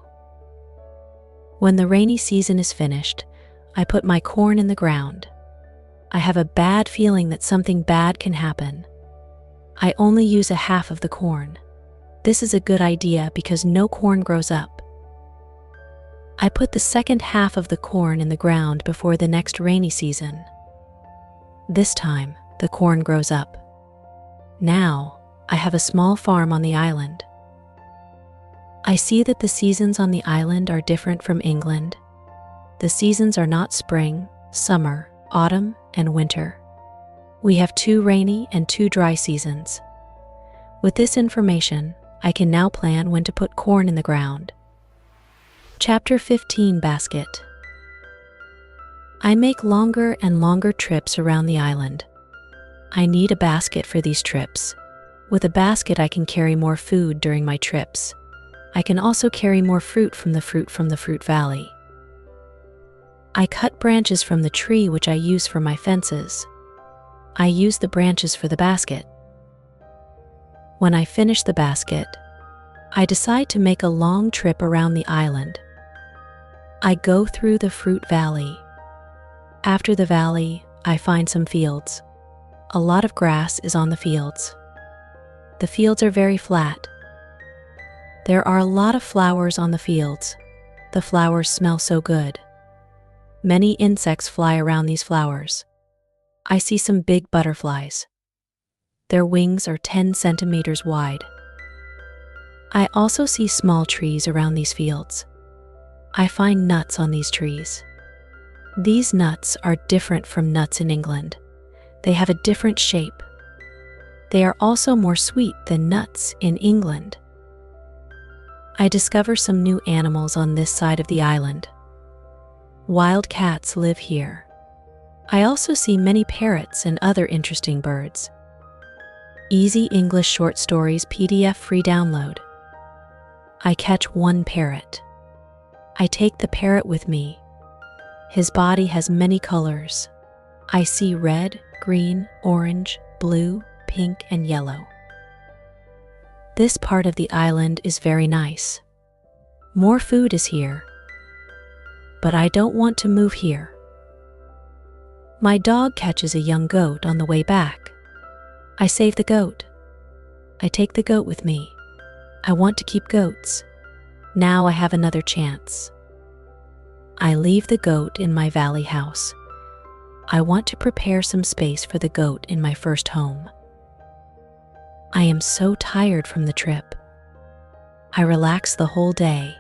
When the rainy season is finished, I put my corn in the ground. I have a bad feeling that something bad can happen. I only use a half of the corn. This is a good idea because no corn grows up. I put the second half of the corn in the ground before the next rainy season. This time, the corn grows up. Now, I have a small farm on the island. I see that the seasons on the island are different from England. The seasons are not spring, summer, autumn, and winter. We have 2 rainy and 2 dry seasons. With this information, I can now plan when to put corn in the ground. Chapter 15 Basket. I make longer and longer trips around the island. I need a basket for these trips. With a basket, I can carry more food during my trips. I can also carry more fruit from the fruit valley. I cut branches from the tree which I use for my fences. I use the branches for the basket. When I finish the basket, I decide to make a long trip around the island. I go through the fruit valley. After the valley, I find some fields. A lot of grass is on the fields. The fields are very flat. There are a lot of flowers on the fields. The flowers smell so good. Many insects fly around these flowers. I see some big butterflies. Their wings are 10 centimeters wide. I also see small trees around these fields. I find nuts on these trees. These nuts are different from nuts in England. They have a different shape. They are also more sweet than nuts in England. I discover some new animals on this side of the island. Wild cats live here. I also see many parrots and other interesting birds. Easy English Short Stories PDF free download. I catch one parrot. I take the parrot with me. His body has many colors. I see red, green, orange, blue, pink, and yellow. This part of the island is very nice. More food is here. But I don't want to move here. My dog catches a young goat on the way back. I save the goat. I take the goat with me. I want to keep goats. Now I have another chance. I leave the goat in my valley house. I want to prepare some space for the goat in my first home. I am so tired from the trip. I relax the whole day.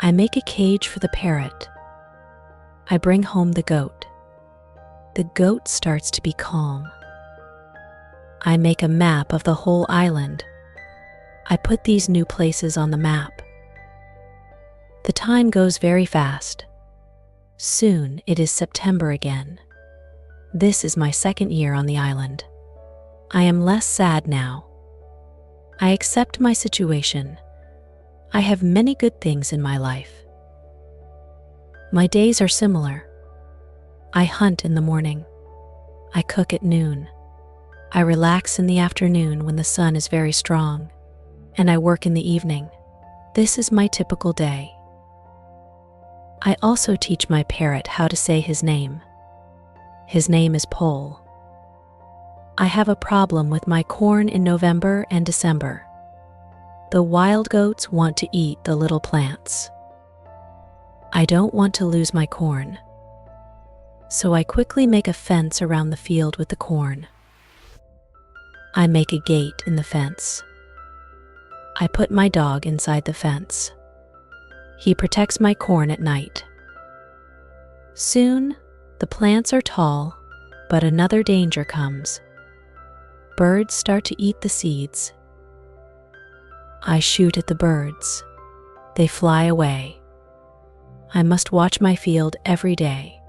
I make a cage for the parrot. I bring home the goat. The goat starts to be calm. I make a map of the whole island. I put these new places on the map. The time goes very fast. Soon it is September again. This is my second year on the island. I am less sad now. I accept my situation. I have many good things in my life. My days are similar. I hunt in the morning. I cook at noon. I relax in the afternoon when the sun is very strong, and I work in the evening. This is my typical day. I also teach my parrot how to say his name. His name is Pole. I have a problem with my corn in November and December. The wild goats want to eat the little plants. I don't want to lose my corn. So I quickly make a fence around the field with the corn. I make a gate in the fence. I put my dog inside the fence. He protects my corn at night. Soon, the plants are tall, but another danger comes. Birds start to eat the seeds. I shoot at the birds. They fly away. I must watch my field every day.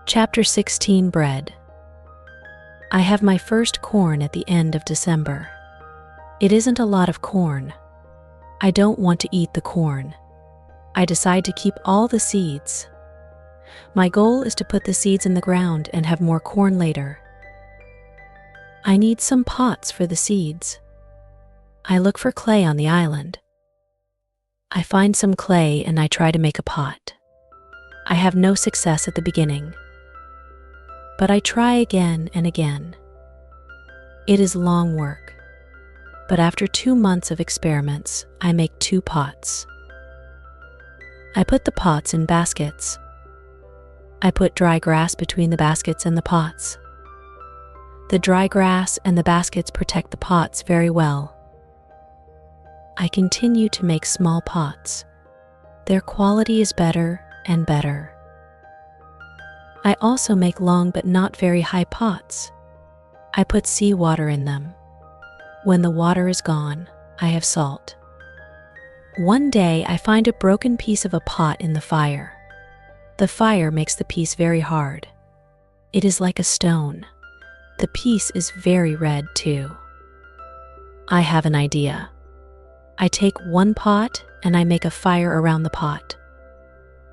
Chapter 16 Bread. I have my first corn at the end of December. It isn't a lot of corn. I don't want to eat the corn. I decide to keep all the seeds. My goal is to put the seeds in the ground and have more corn later. I need some pots for the seeds. I look for clay on the island. I find some clay and I try to make a pot. I have no success at the beginning, but I try again and again. It is long work, but after 2 months of experiments, I make 2 pots. I put the pots in baskets. I put dry grass between the baskets and the pots. The dry grass and the baskets protect the pots very well. I continue to make small pots. Their quality is better and better. I also make long but not very high pots. I put seawater in them. When the water is gone, I have salt. One day I find a broken piece of a pot in the fire. The fire makes the piece very hard. It is like a stone. The piece is very red too. I have an idea. I take one pot and I make a fire around the pot.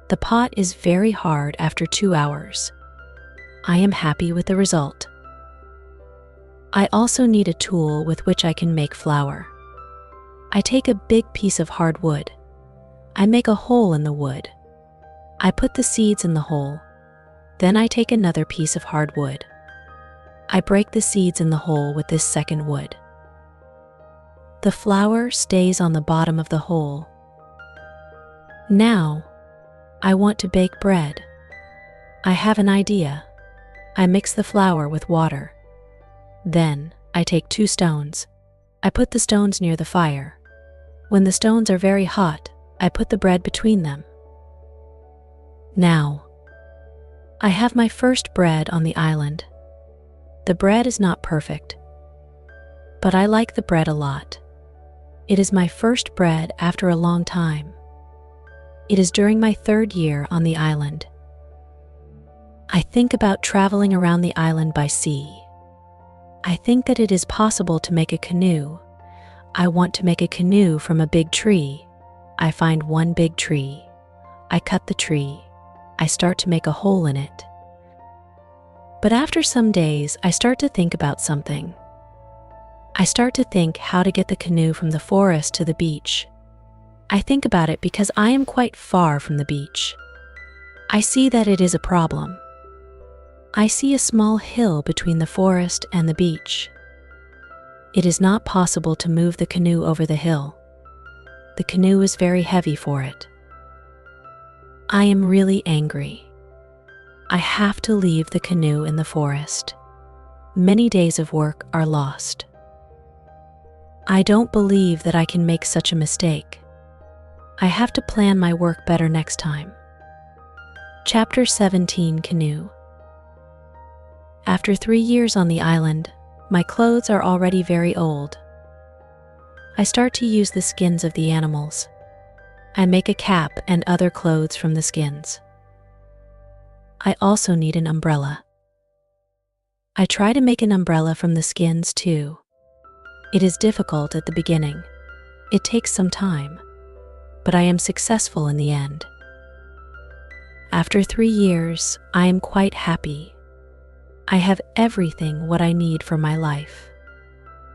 The pot is very hard after 2 hours. I am happy with the result. I also need a tool with which I can make flour. I take a big piece of hard wood. I make a hole in the wood. I put the seeds in the hole. Then I take another piece of hard wood. I break the seeds in the hole with this second wood. The flour stays on the bottom of the hole. Now, I want to bake bread. I have an idea. I mix the flour with water. Then, I take 2 stones. I put the stones near the fire. When the stones are very hot, I put the bread between them. Now, I have my first bread on the island. The bread is not perfect, but I like the bread a lot. It is my first bread after a long time. It is during my 3rd year on the island. I think about traveling around the island by sea. I think that it is possible to make a canoe. I want to make a canoe from a big tree. I find one big tree. I cut the tree. I start to make a hole in it. But after some days, I start to think about something. I start to think how to get the canoe from the forest to the beach. I think about it because I am quite far from the beach. I see that it is a problem. I see a small hill between the forest and the beach. It is not possible to move the canoe over the hill. The canoe is very heavy for it. I am really angry. I have to leave the canoe in the forest. Many days of work are lost. I don't believe that I can make such a mistake. I have to plan my work better next time. Chapter 17, Canoe. After 3 years on the island, my clothes are already very old. I start to use the skins of the animals. I make a cap and other clothes from the skins. I also need an umbrella. I try to make an umbrella from the skins too. It is difficult at the beginning. It takes some time, but I am successful in the end. After 3 years, I am quite happy. I have everything what I need for my life.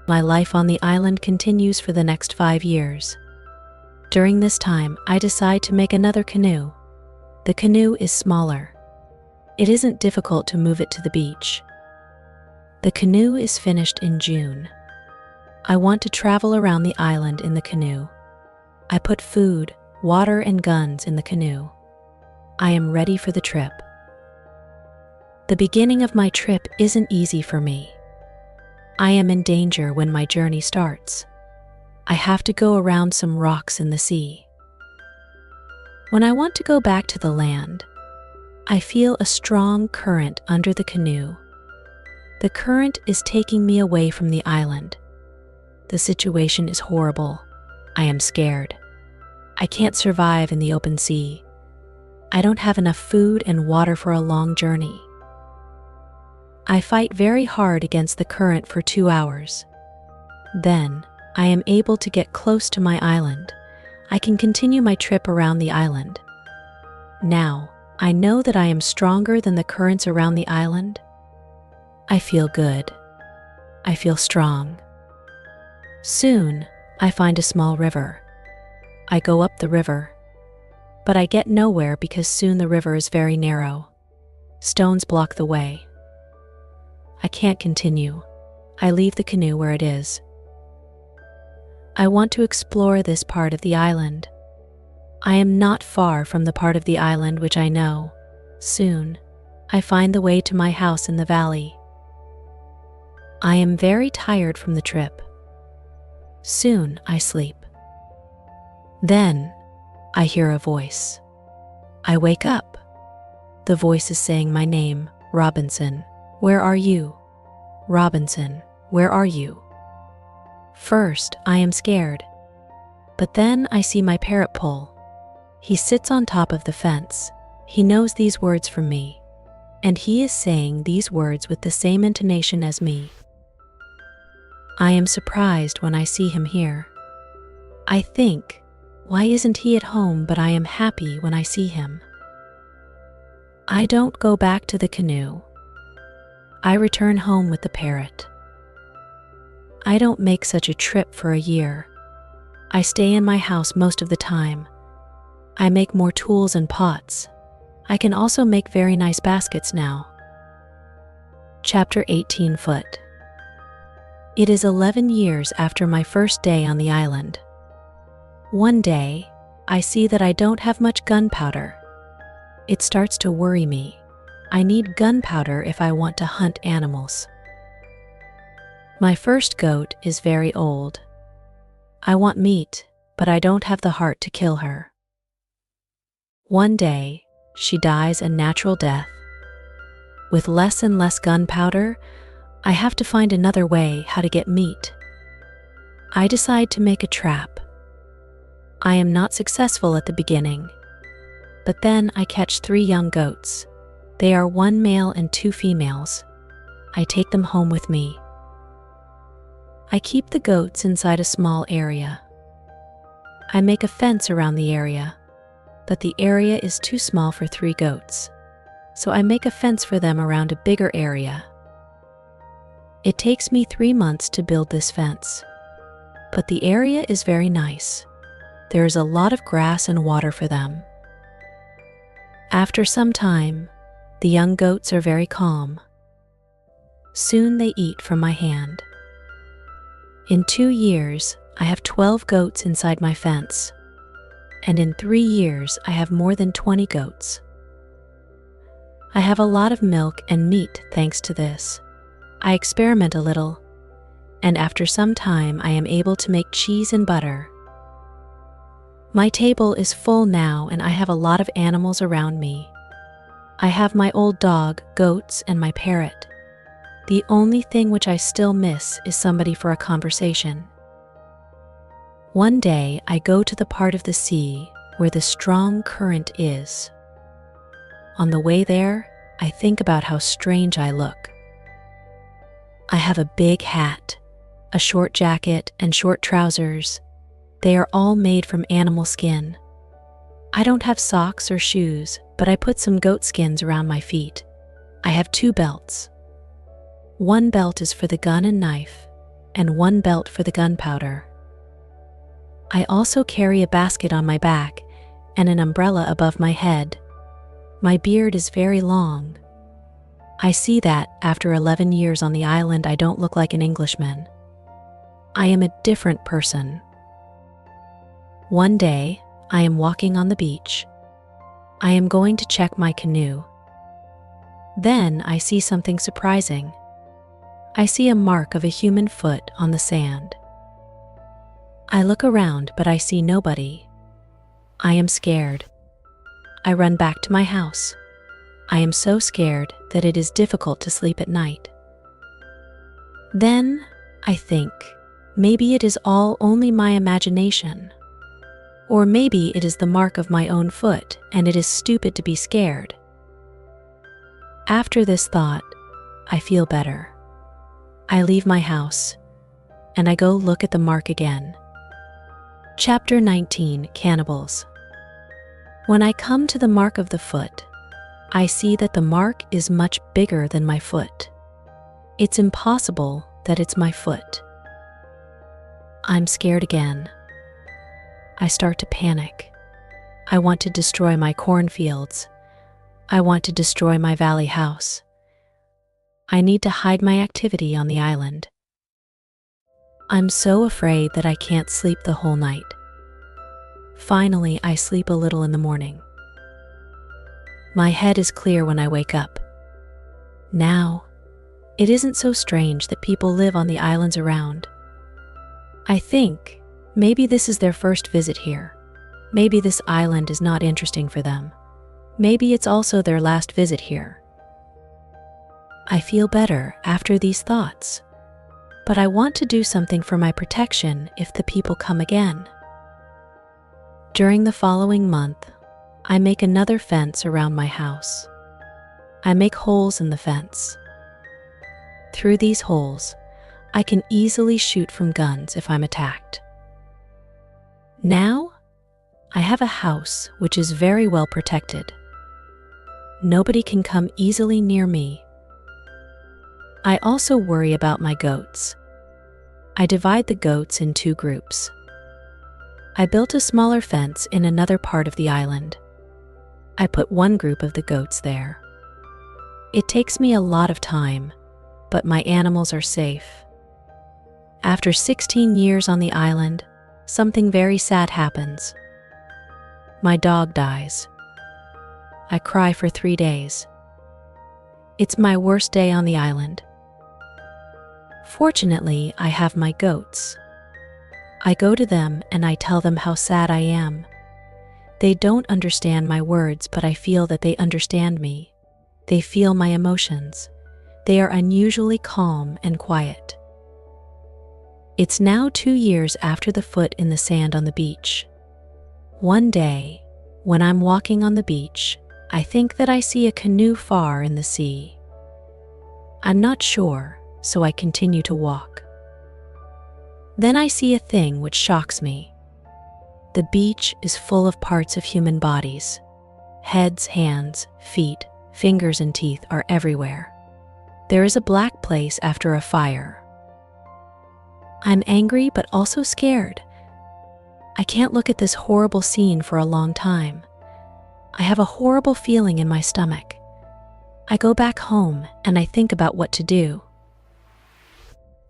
My life on the island continues for the next 5 years. During this time, I decide to make another canoe. The canoe is smaller. It isn't difficult to move it to the beach. The canoe is finished in June. I want to travel around the island in the canoe. I put food, water, and guns in the canoe. I am ready for the trip. The beginning of my trip isn't easy for me. I am in danger when my journey starts. I have to go around some rocks in the sea. When I want to go back to the land, I feel a strong current under the canoe. The current is taking me away from the island. The situation is horrible. I am scared. I can't survive in the open sea. I don't have enough food and water for a long journey. I fight very hard against the current for 2 hours. Then, I am able to get close to my island. I can continue my trip around the island. Now, I know that I am stronger than the currents around the island. I feel good. I feel strong. Soon, I find a small river. I go up the river. But I get nowhere because soon the river is very narrow. Stones block the way. I can't continue. I leave the canoe where it is. I want to explore this part of the island. I am not far from the part of the island which I know. Soon, I find the way to my house in the valley. I am very tired from the trip. Soon, I sleep. Then, I hear a voice. I wake up. The voice is saying my name, Robinson. Where are you? Robinson, where are you? First, I am scared. But then I see my parrot pull. He sits on top of the fence. He knows these words from me. and he is saying these words with the same intonation as me. I am surprised when I see him here. I think, why isn't he at home? But I am happy when I see him. I don't go back to the canoe. I return home with the parrot. I don't make such a trip for a year. I stay in my house most of the time. I make more tools and pots. I can also make very nice baskets now. Chapter 18 Foot. It is 11 years after my first day on the island. One day, I see that I don't have much gunpowder. It starts to worry me. I need gunpowder if I want to hunt animals. My first goat is very old. I want meat, but I don't have the heart to kill her. One day, she dies a natural death. With less and less gunpowder, I have to find another way how to get meat. I decide to make a trap. I am not successful at the beginning, but then I catch 3 young goats. They are 1 male and 2 females. I take them home with me. I keep the goats inside a small area. I make a fence around the area, but the area is too small for 3 goats, so I make a fence for them around a bigger area. It takes me 3 months to build this fence, but the area is very nice. There is a lot of grass and water for them. After some time, the young goats are very calm. Soon they eat from my hand. In 2 years, I have 12 goats inside my fence, and in 3 years, I have more than 20 goats. I have a lot of milk and meat thanks to this. I experiment a little, and after some time, I am able to make cheese and butter. My table is full now, and I have a lot of animals around me. I have my old dog, goats, and my parrot. The only thing which I still miss is somebody for a conversation. One day, I go to the part of the sea where the strong current is. On the way there, I think about how strange I look. I have a big hat, a short jacket, and short trousers. They are all made from animal skin. I don't have socks or shoes, but I put some goat skins around my feet. I have 2 belts. 1 belt is for the gun and knife, and 1 belt for the gunpowder. I also carry a basket on my back and an umbrella above my head. My beard is very long. I see that after 11 years on the island, I don't look like an Englishman. I am a different person. One day, I am walking on the beach. I am going to check my canoe. Then I see something surprising. I see a mark of a human foot on the sand. I look around, but I see nobody. I am scared. I run back to my house. I am so scared that it is difficult to sleep at night. Then I think, maybe it is all only my imagination. Or maybe it is the mark of my own foot, and it is stupid to be scared. After this thought, I feel better. I leave my house, and I go look at the mark again. Chapter 19 Cannibals. When I come to the mark of the foot, I see that the mark is much bigger than my foot. It's impossible that it's my foot. I'm scared again. I start to panic. I want to destroy my cornfields. I want to destroy my valley house. I need to hide my activity on the island. I'm so afraid that I can't sleep the whole night. Finally, I sleep a little in the morning. My head is clear when I wake up. Now, it isn't so strange that people live on the islands around. I think maybe this is their first visit here. Maybe this island is not interesting for them. Maybe it's also their last visit here. I feel better after these thoughts, but I want to do something for my protection if the people come again. During the following month, I make another fence around my house. I make holes in the fence. Through these holes, I can easily shoot from guns if I'm attacked. Now, I have a house which is very well protected. Nobody can come easily near me. I also worry about my goats. I divide the goats in 2 groups. I built a smaller fence in another part of the island. I put one group of the goats there. It takes me a lot of time, but my animals are safe. After 16 years on the island, something very sad happens. My dog dies. I cry for 3 days. It's my worst day on the island. Fortunately, I have my goats. I go to them and I tell them how sad I am. They don't understand my words, but I feel that they understand me. They feel my emotions. They are unusually calm and quiet. It's now 2 years after the foot in the sand on the beach. One day, when I'm walking on the beach, I think that I see a canoe far in the sea. I'm not sure, so I continue to walk. Then I see a thing which shocks me. The beach is full of parts of human bodies. Heads, hands, feet, fingers, and teeth are everywhere. There is a black place after a fire. I'm angry but also scared. I can't look at this horrible scene for a long time. I have a horrible feeling in my stomach. I go back home and I think about what to do.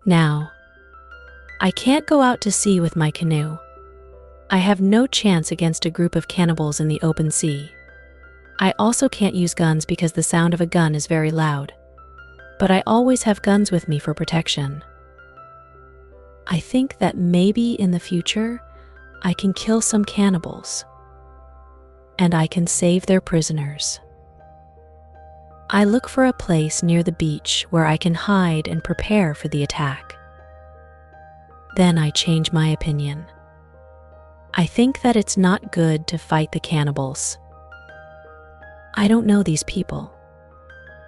Now, I can't go out to sea with my canoe. I have no chance against a group of cannibals in the open sea. I also can't use guns because the sound of a gun is very loud. But I always have guns with me for protection. I think that maybe in the future, I can kill some cannibals. And I can save their prisoners. I look for a place near the beach where I can hide and prepare for the attack. Then I change my opinion. I think that it's not good to fight the cannibals. I don't know these people.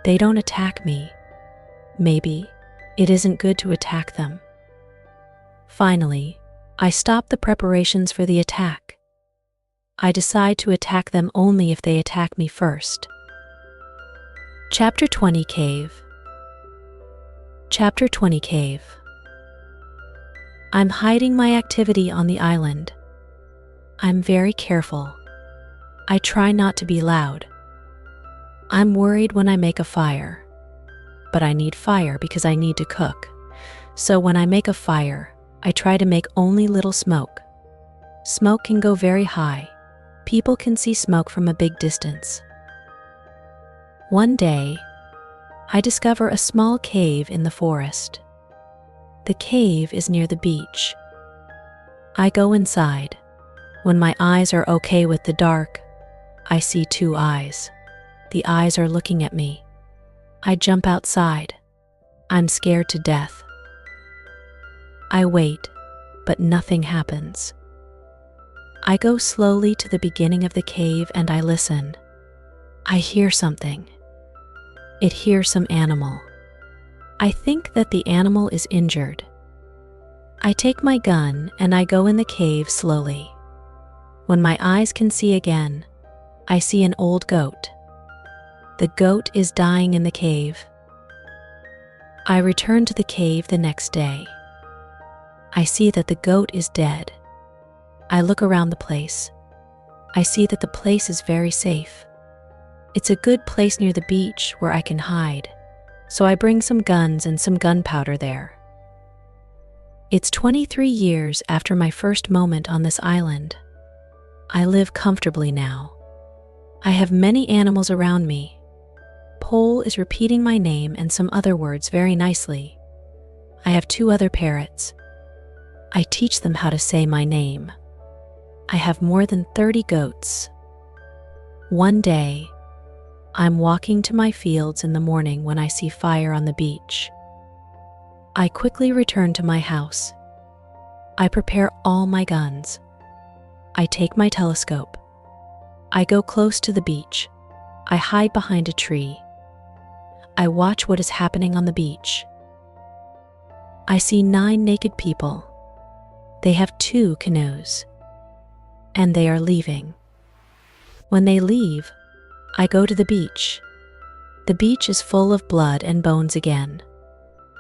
They don't attack me. Maybe it isn't good to attack them. Finally, I stop the preparations for the attack. I decide to attack them only if they attack me first. Chapter 20 Cave. Chapter 20 Cave. I'm hiding my activity on the island. I'm very careful. I try not to be loud. I'm worried when I make a fire. But I need fire because I need to cook. So when I make a fire, I try to make only little smoke. Smoke can go very high. People can see smoke from a big distance. One day, I discover a small cave in the forest. The cave is near the beach. I go inside. When my eyes are okay with the dark, I see 2 eyes. The eyes are looking at me. I jump outside. I'm scared to death. I wait, but nothing happens. I go slowly to the beginning of the cave and I listen. I hear something. It hears some animal. I think that the animal is injured. I take my gun and I go in the cave slowly. When my eyes can see again, I see an old goat. The goat is dying in the cave. I return to the cave the next day. I see that the goat is dead. I look around the place. I see that the place is very safe. It's a good place near the beach where I can hide, so I bring some guns and some gunpowder there. It's 23 years after my first moment on this island. I live comfortably now. I have many animals around me. Pole is repeating my name and some other words very nicely. I have 2 other parrots. I teach them how to say my name. I have more than 30 goats. One day, I'm walking to my fields in the morning when I see fire on the beach. I quickly return to my house. I prepare all my guns. I take my telescope. I go close to the beach. I hide behind a tree. I watch what is happening on the beach. I see 9 naked people. They have 2 canoes, and they are leaving. When they leave, I go to the beach. The beach is full of blood and bones again.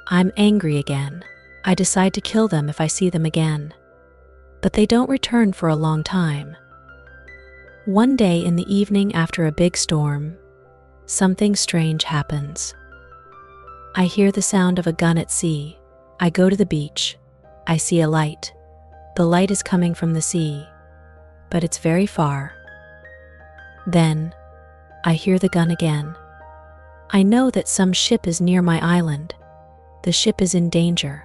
I'm angry again. I decide to kill them if I see them again. But they don't return for a long time. One day in the evening after a big storm, something strange happens. I hear the sound of a gun at sea. I go to the beach. I see a light. The light is coming from the sea, but it's very far. Then, I hear the gun again. I know that some ship is near my island. The ship is in danger.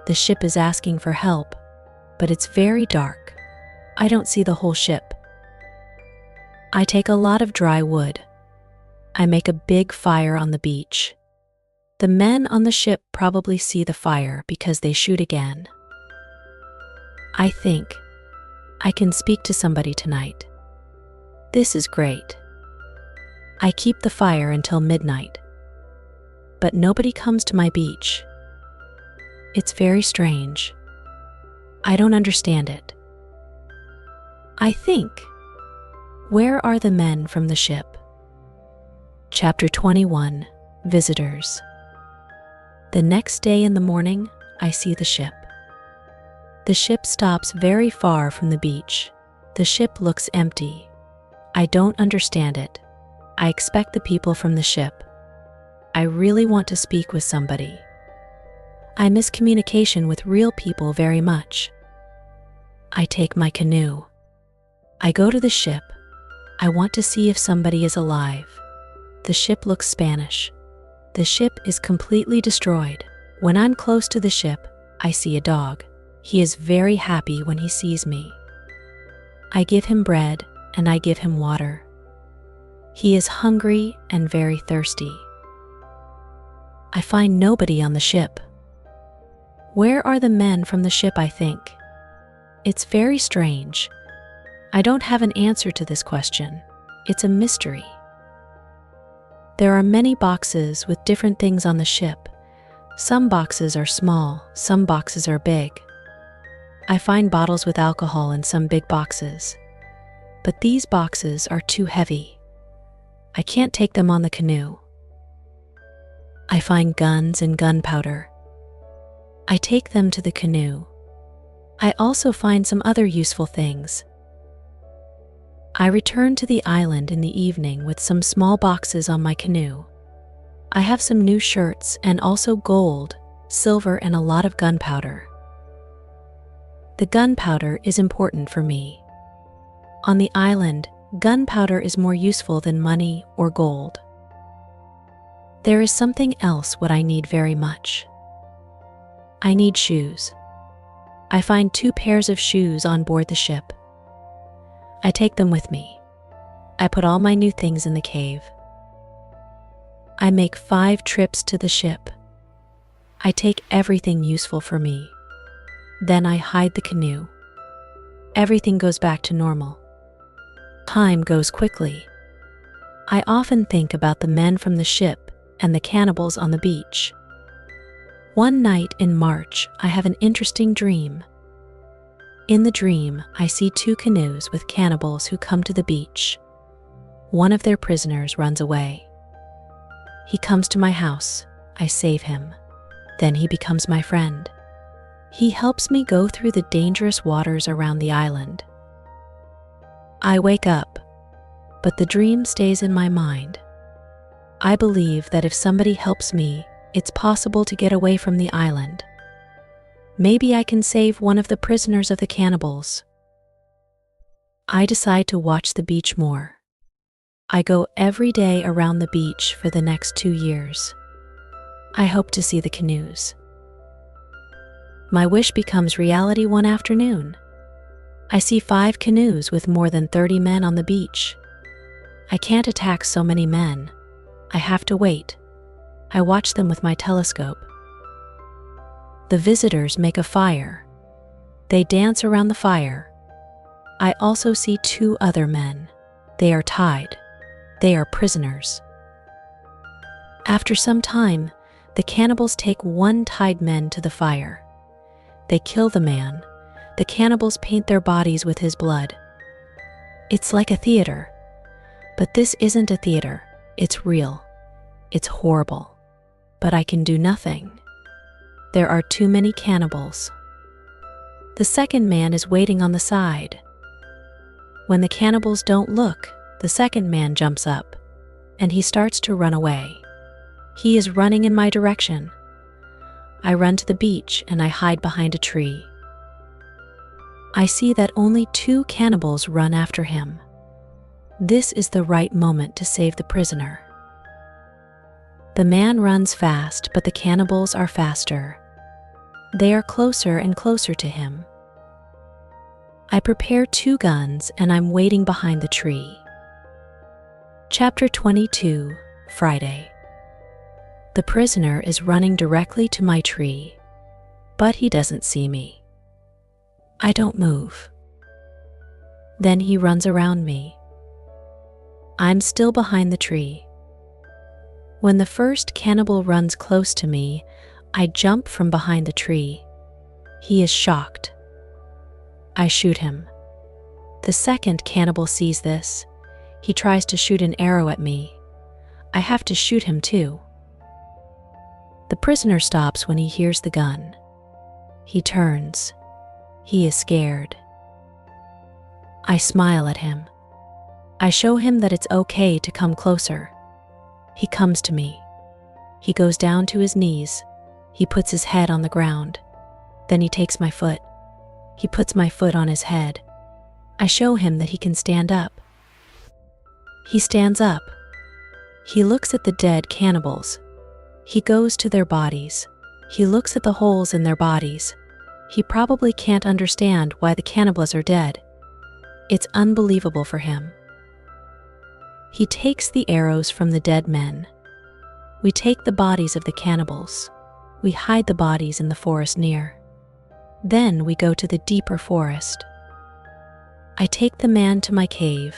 The ship is asking for help, but it's very dark. I don't see the whole ship. I take a lot of dry wood. I make a big fire on the beach. The men on the ship probably see the fire because they shoot again. I think, I can speak to somebody tonight. This is great. I keep the fire until midnight. But nobody comes to my beach. It's very strange. I don't understand it. I think, where are the men from the ship? Chapter 21, Visitors. The next day in the morning, I see the ship. The ship stops very far from the beach. The ship looks empty. I don't understand it. I expect the people from the ship. I really want to speak with somebody. I miss communication with real people very much. I take my canoe. I go to the ship. I want to see if somebody is alive. The ship looks Spanish. The ship is completely destroyed. When I'm close to the ship, I see a dog. He is very happy when he sees me. I give him bread and I give him water. He is hungry and very thirsty. I find nobody on the ship. Where are the men from the ship, I think? It's very strange. I don't have an answer to this question. It's a mystery. There are many boxes with different things on the ship. Some boxes are small, some boxes are big. I find bottles with alcohol in some big boxes. But these boxes are too heavy. I can't take them on the canoe. I find guns and gunpowder. I take them to the canoe. I also find some other useful things. I return to the island in the evening with some small boxes on my canoe. I have some new shirts and also gold, silver, and a lot of gunpowder. The gunpowder is important for me. On the island, gunpowder is more useful than money or gold. There is something else what I need very much. I need shoes. I find 2 pairs of shoes on board the ship. I take them with me. I put all my new things in the cave. I make 5 trips to the ship. I take everything useful for me. Then I hide the canoe. Everything goes back to normal. Time goes quickly. I often think about the men from the ship and the cannibals on the beach. One night in March, I have an interesting dream. In the dream, I see 2 canoes with cannibals who come to the beach. One of their prisoners runs away. He comes to my house. I save him. Then he becomes my friend. He helps me go through the dangerous waters around the island. I wake up, but the dream stays in my mind. I believe that if somebody helps me, it's possible to get away from the island. Maybe I can save one of the prisoners of the cannibals. I decide to watch the beach more. I go every day around the beach for the next 2 years. I hope to see the canoes. My wish becomes reality one afternoon. I see 5 canoes with more than 30 men on the beach. I can't attack so many men. I have to wait. I watch them with my telescope. The visitors make a fire. They dance around the fire. I also see 2 other men. They are tied. They are prisoners. After some time, the cannibals take one tied man to the fire. They kill the man. The cannibals paint their bodies with his blood. It's like a theater. But this isn't a theater. It's real. It's horrible. But I can do nothing. There are too many cannibals. The second man is waiting on the side. When the cannibals don't look, the second man jumps up, and he starts to run away. He is running in my direction. I run to the beach and I hide behind a tree. I see that only 2 cannibals run after him. This is the right moment to save the prisoner. The man runs fast, but the cannibals are faster. They are closer and closer to him. I prepare 2 guns and I'm waiting behind the tree. Chapter 22, Friday. The prisoner is running directly to my tree, but he doesn't see me. I don't move. Then he runs around me. I'm still behind the tree. When the first cannibal runs close to me, I jump from behind the tree. He is shocked. I shoot him. The second cannibal sees this. He tries to shoot an arrow at me. I have to shoot him too. The prisoner stops when he hears the gun. He turns. He is scared. I smile at him. I show him that it's okay to come closer. He comes to me. He goes down to his knees. He puts his head on the ground. Then he takes my foot. He puts my foot on his head. I show him that he can stand up. He stands up. He looks at the dead cannibals. He goes to their bodies. He looks at the holes in their bodies. He probably can't understand why the cannibals are dead. It's unbelievable for him. He takes the arrows from the dead men. We take the bodies of the cannibals. We hide the bodies in the forest near. Then we go to the deeper forest. I take the man to my cave.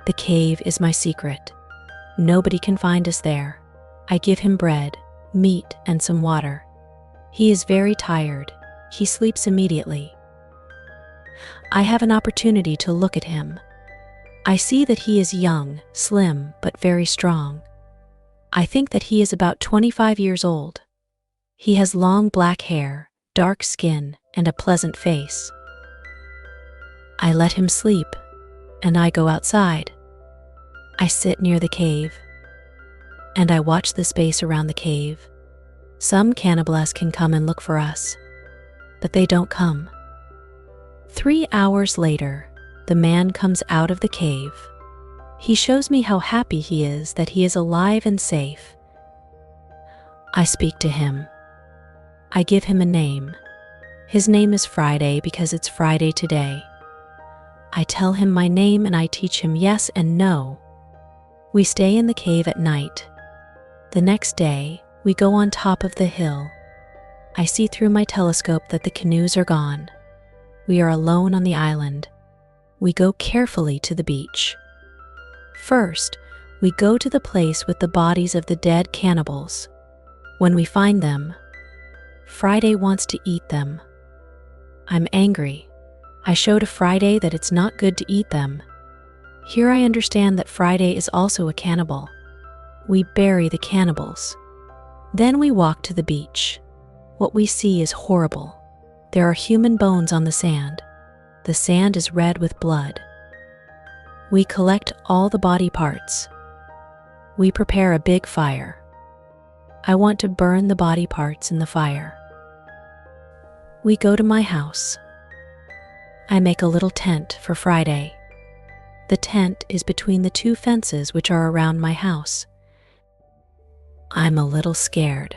The cave is my secret. Nobody can find us there. I give him bread, meat, and some water. He is very tired. He sleeps immediately. I have an opportunity to look at him. I see that he is young, slim, but very strong. I think that he is about 25 years old. He has long black hair, dark skin, and a pleasant face. I let him sleep, and I go outside. I sit near the cave, and I watch the space around the cave. Some cannibals can come and look for us, but they don't come. 3 hours later, the man comes out of the cave. He shows me how happy he is that he is alive and safe. I speak to him. I give him a name. His name is Friday because it's Friday today. I tell him my name and I teach him yes and no. We stay in the cave at night. The next day, we go on top of the hill. I see through my telescope that the canoes are gone. We are alone on the island. We go carefully to the beach. First, we go to the place with the bodies of the dead cannibals. When we find them, Friday wants to eat them. I'm angry. I show to Friday that it's not good to eat them. Here I understand that Friday is also a cannibal. We bury the cannibals. Then we walk to the beach. What we see is horrible. There are human bones on the sand. The sand is red with blood. We collect all the body parts. We prepare a big fire. I want to burn the body parts in the fire. We go to my house. I make a little tent for Friday. The tent is between the 2 fences which are around my house. I'm a little scared.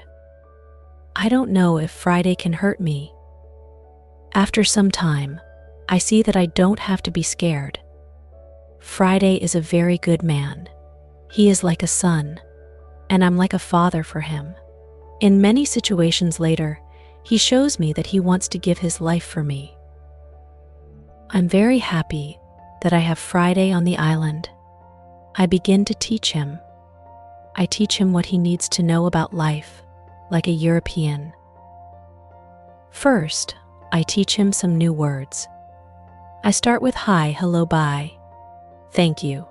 I don't know if Friday can hurt me. After some time, I see that I don't have to be scared. Friday is a very good man. He is like a son, and I'm like a father for him. In many situations later, he shows me that he wants to give his life for me. I'm very happy that I have Friday on the island. I begin to teach him. I teach him what he needs to know about life, like a European. First, I teach him some new words. I start with hi, hello, bye. Thank you.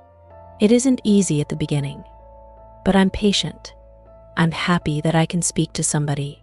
It isn't easy at the beginning, but I'm patient. I'm happy that I can speak to somebody.